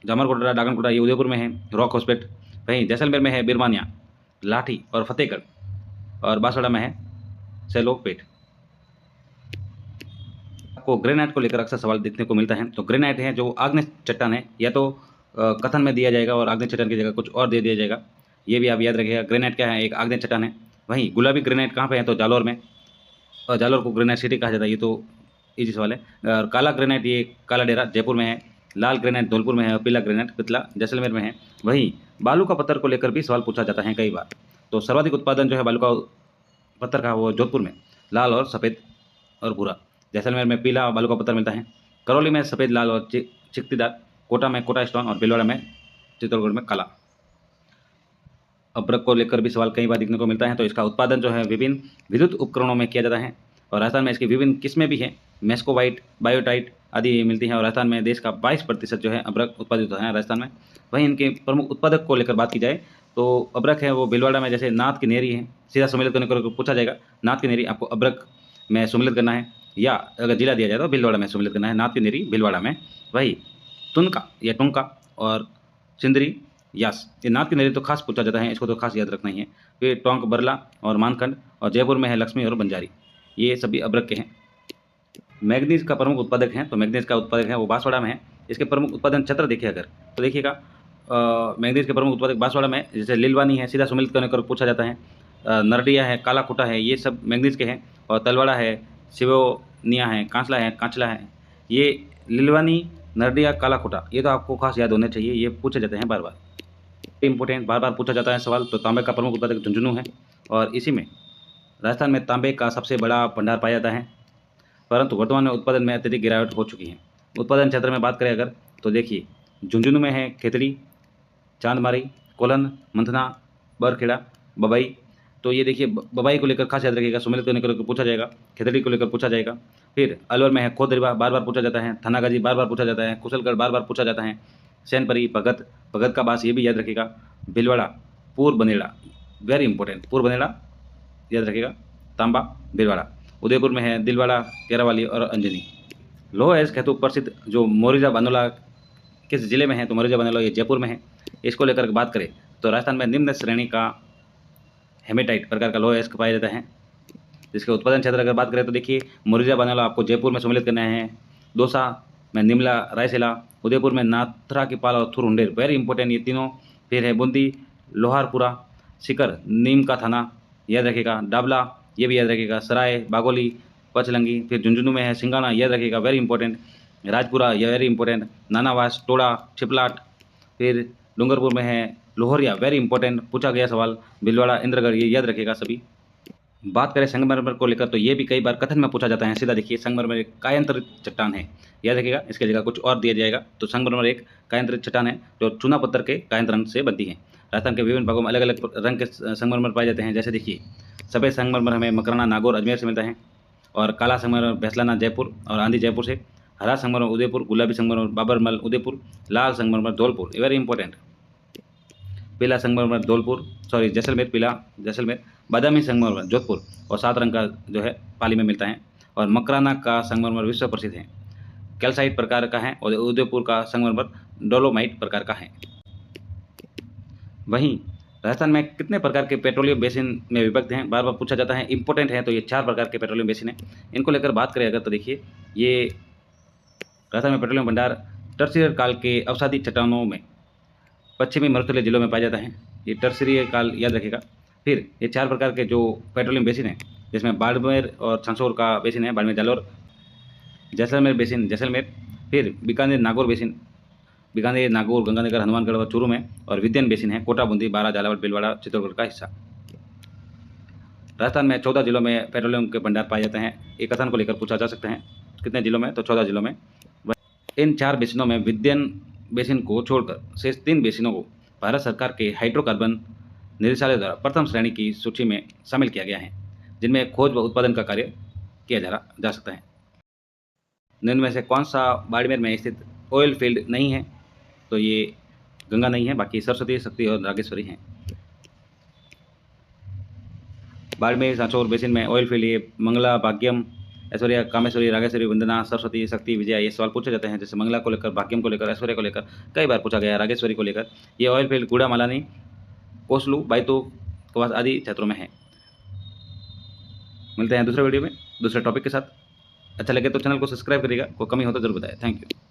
S1: जामर कोटड़ा, डाकन कोटड़ा ये उदयपुर में है रॉक फॉस्फेट। वहीं जैसलमेर में है बिरमानिया, लाठी और फतेहगढ़, और बांसवाड़ा में है सैलोपेट। आपको ग्रेनाइट को लेकर अक्सर सवाल देखने को मिलता है। तो ग्रेनाइट है जो आग्नेय चट्टान है, या तो कथन में दिया जाएगा और आग्नेय चट्टान की जगह कुछ और दे दिया जाएगा। ये भी आप याद रखिएगा। ग्रेनाइट क्या है, एक आग्नेय चट्टान है। वहीं गुलाबी ग्रेनाइट कहाँ पे है, तो जालौर में, और जालौर को ग्रेनाइट सिटी कहा जाता है। ये तो इजी सवाल है। और काला ग्रेनाइट ये काला डेरा जयपुर में है, लाल ग्रेनाइट धौलपुर में है, और पीला ग्रेनाइट पितला जैसलमेर में है। वहीं बालू का पत्थर को लेकर भी सवाल पूछा जाता है कई बार। तो सर्वाधिक उत्पादन जो है बालू का पत्थर का वो जोधपुर में, लाल और सफ़ेद और भूरा। जैसलमेर में पीला बालू का पत्थर मिलता है, करौली में सफ़ेद, लाल और चिकटीदार, कोटा में कोटा स्टोन, और भीलवाड़ा में चित्तौड़गढ़ में काला। अब्रक को लेकर भी सवाल कई बार देखने को मिलता है। तो इसका उत्पादन जो है विभिन्न विद्युत उपकरणों में किया जाता है, और राजस्थान में इसकी विभिन्न किस्में भी हैं, मेस्कोवाइट, बायोटाइट आदि मिलती हैं। और राजस्थान में देश का 22% जो है अब्रक उत्पादित होता है राजस्थान में। वहीं इनके प्रमुख उत्पादक को लेकर बात की जाए तो अब्रक है वो भीलवाड़ा में, जैसे नाथ की नेरी है, सीधा सम्मिलित करने को पूछा जाएगा। नाथ की नेरी आपको अब्रक में सम्मिलित करना है, या अगर जिला दिया जाए तो भीलवाड़ा में सम्मिलित करना है। नाथ की नेरी भीलवाड़ा में। वही तुनका या टुनका और सिंदरी यास, ये नाथ की नेरी तो खास पूछा जाता है, इसको तो खास याद रखना ही है। फिर टोंक, बरला और मानखंड, और जयपुर में है लक्ष्मी और बंजारी, ये सभी अब्रक के हैं। मैग्नीज का प्रमुख उत्पादक है, तो मैग्नीज का उत्पादक है वो बांसवाड़ा में है। इसके प्रमुख उत्पादन क्षेत्र देखिए अगर, तो देखिएगा मैग्नीज के प्रमुख उत्पादक बांसवाड़ा में, जैसे लीलवानी है, सीधा सम्मिलित करने को पूछा जाता है। नरडिया है, काला खुटा है, ये सब मैग्नीज के हैं। और तलवाड़ा है, सिवोनिया है, कांचला है। ये लीलवानी, नरडिया, काला खुटा, ये तो आपको खास याद होने चाहिए, ये पूछे जाते हैं बार बार, इंपॉर्टेंट, बार बार पूछा जाता है सवाल। तो तांबे का प्रमुख उत्पादक झुंझुनू है, और इसी में राजस्थान में तांबे का सबसे बड़ा भंडार पाया जाता है, परंतु वर्तमान में उत्पादन में अत्यधिक गिरावट हो चुकी है। उत्पादन क्षेत्र में बात करें अगर, तो देखिए झुंझुनू में है खेतड़ी, चांदमारी, कोलन, मंथना, बरखेड़ा, बबाई। तो ये देखिए बबाई को लेकर खास याद रखिएगा, सम्मिलित करने को लेकर पूछा जाएगा। खेतड़ी को लेकर पूछा जाएगा। फिर अलवर में है खोदरीवा, बार बार पूछा जाता है। थानागाजी बार बार पूछा जाता है। कुशलगढ़ बार बार पूछा जाता है। सैनपरी, भगत का बास, ये भी याद रखिएगा। भीलवाड़ा, पूर्व बनेड़ा, वेरी इंपॉर्टेंट, पूर्व बनेड़ा याद रखिएगा। तांबा, भीलवाड़ा। उदयपुर में है दिलवाड़ा, केरावाली और अंजनी। लोह अयस्क हेतु प्रसिद्ध जो मोरिजा बानोला किस जिले में है, तो मोरिजा बानोला ये जयपुर में है। इसको लेकर बात करें तो राजस्थान में निम्न श्रेणी का हेमेटाइट प्रकार का लोह अयस्क पाया जाता है, जिसके उत्पादन क्षेत्र अगर बात करें तो देखिए मोरिजा बानोला आपको जयपुर में सम्मिलित करना है। दौसा में निमला, रायसेला, उदयपुर में नाथरा की पाल और थुरुंडेर, वेरी इंपॉर्टेंट ये तीनों। फिर है बूंदी, लोहारपुरा, सीकर, नीम का थाना याद रखिएगा। डाबला ये भी याद रखिएगा। सराय, बागोली, पचलंगी। फिर झुंझुनू में है सिंगाना, याद रखिएगा, वेरी इंपॉर्टेंट। राजपुरा ये वेरी इंपॉर्टेंट। नानावास, टोड़ा, छिपलाट। फिर डूंगरपुर में है लोहरिया, वेरी इंपॉर्टेंट, पूछा गया सवाल। भीलवाड़ा, इंद्रगढ़, ये याद रखिएगा सभी। बात करें संगमरमर को लेकर तो ये भी कई बार कथन में पूछा जाता है। सीधा देखिए संगमरमर एक कायांतरित चट्टान है, याद रखिएगा, इसके जगह कुछ और दिया जाएगा। तो संगमरमर एक कायांतरित चट्टान है जो चूना पत्थर के कायांतरण से बनती है। राजस्थान के विभिन्न भागों में अलग अलग रंग के संगमरमर पाए जाते हैं। जैसे देखिए सफ़ेद संगमरमर हमें मकराना, नागौर, अजमेर से मिलता है, और काला संगमरमर भैसलाना, जयपुर और आंधी, जयपुर से। हरा संगमरमर उदयपुर, गुलाबी संगमरमर बाबरमल, उदयपुर, लाल संगमरमर धौलपुर, वेरी इंपॉर्टेंट। पीला संगमरमर धौलपुर, सॉरी जैसलमेर, पीला जैसलमेर। बादामी संगमरमर जोधपुर, और 7 रंग का जो है पाली में मिलता है। और मकराना का संगमरमर विश्व प्रसिद्ध है, कैल्साइट प्रकार का है। और उदयपुर का संगमरमर डोलोमाइट प्रकार का है। वहीं राजस्थान में कितने प्रकार के पेट्रोलियम बेसिन में विभक्त हैं, बार बार पूछा जाता है, इंपॉर्टेंट है। तो ये 4 प्रकार के पेट्रोलियम बेसिन हैं। इनको लेकर बात करें अगर तो देखिए ये राजस्थान में पेट्रोलियम भंडार टर्शियर काल के अवसादी चट्टानों में पश्चिमी मरुस्थलीय जिलों में पाया जाता है। ये टर्शियरी काल याद रखेगा। फिर ये 4 प्रकार के जो पेट्रोलियम बेसिन हैं, जिसमें बाड़मेर और छंसोर का बेसिन है, बाड़मेर, जालौर। जैसलमेर बेसिन, जैसलमेर। फिर बीकानेर, नागौर बेसिन, बीकानेर, नागौर, गंगानगर, हनुमानगढ़ और चूरू में। और विद्यन बेसिन है, कोटा, बूंदी, बारा, झालावाड़, भीलवाड़ा, चित्तौड़गढ़ का हिस्सा। राजस्थान में 14 जिलों में पेट्रोलियम के भंडार पाए जाते हैं। एक कथन को लेकर पूछा जा सकता है कितने जिलों में, तो 14 जिलों में। इन 4 बेसिनों में विद्यन बेसिन को छोड़कर शेष 3 बेसिनों को भारत सरकार के हाइड्रोकार्बन निदेशालय द्वारा प्रथम श्रेणी की सूची में शामिल किया गया है, जिनमें खोज व उत्पादन का कार्य किया जा सकता है। निम्न में से कौन सा बाड़मेर में स्थित ऑयल फील्ड नहीं है, तो ये गंगा नहीं है, बाकी सरस्वती, शक्ति और नागेश्वरी हैं। बाड़मेर सांचौर बेसिन में ऑयल फील्ड, ये मंगला, भाग्यम, ऐश्वर्या, कामेश्वरी, रागेश्वरी, वंदना, सरस्वती, शक्ति, विजया, ये सवाल पूछे जाते हैं। जैसे मंगला को लेकर, भाग्यम को लेकर, ऐश्वर्या को लेकर कई बार पूछा गया है, रागेश्वरी को लेकर। ये ऑयल फील्ड गुड़ा मालानी, कोसलू, बाइतू, कवास आदि क्षेत्रों में है। मिलते हैं दूसरे वीडियो में दूसरे टॉपिक के साथ। अच्छा लगे तो चैनल को सब्सक्राइब करिएगा, कोई कमी हो तो जरूर बताएं। Thank you.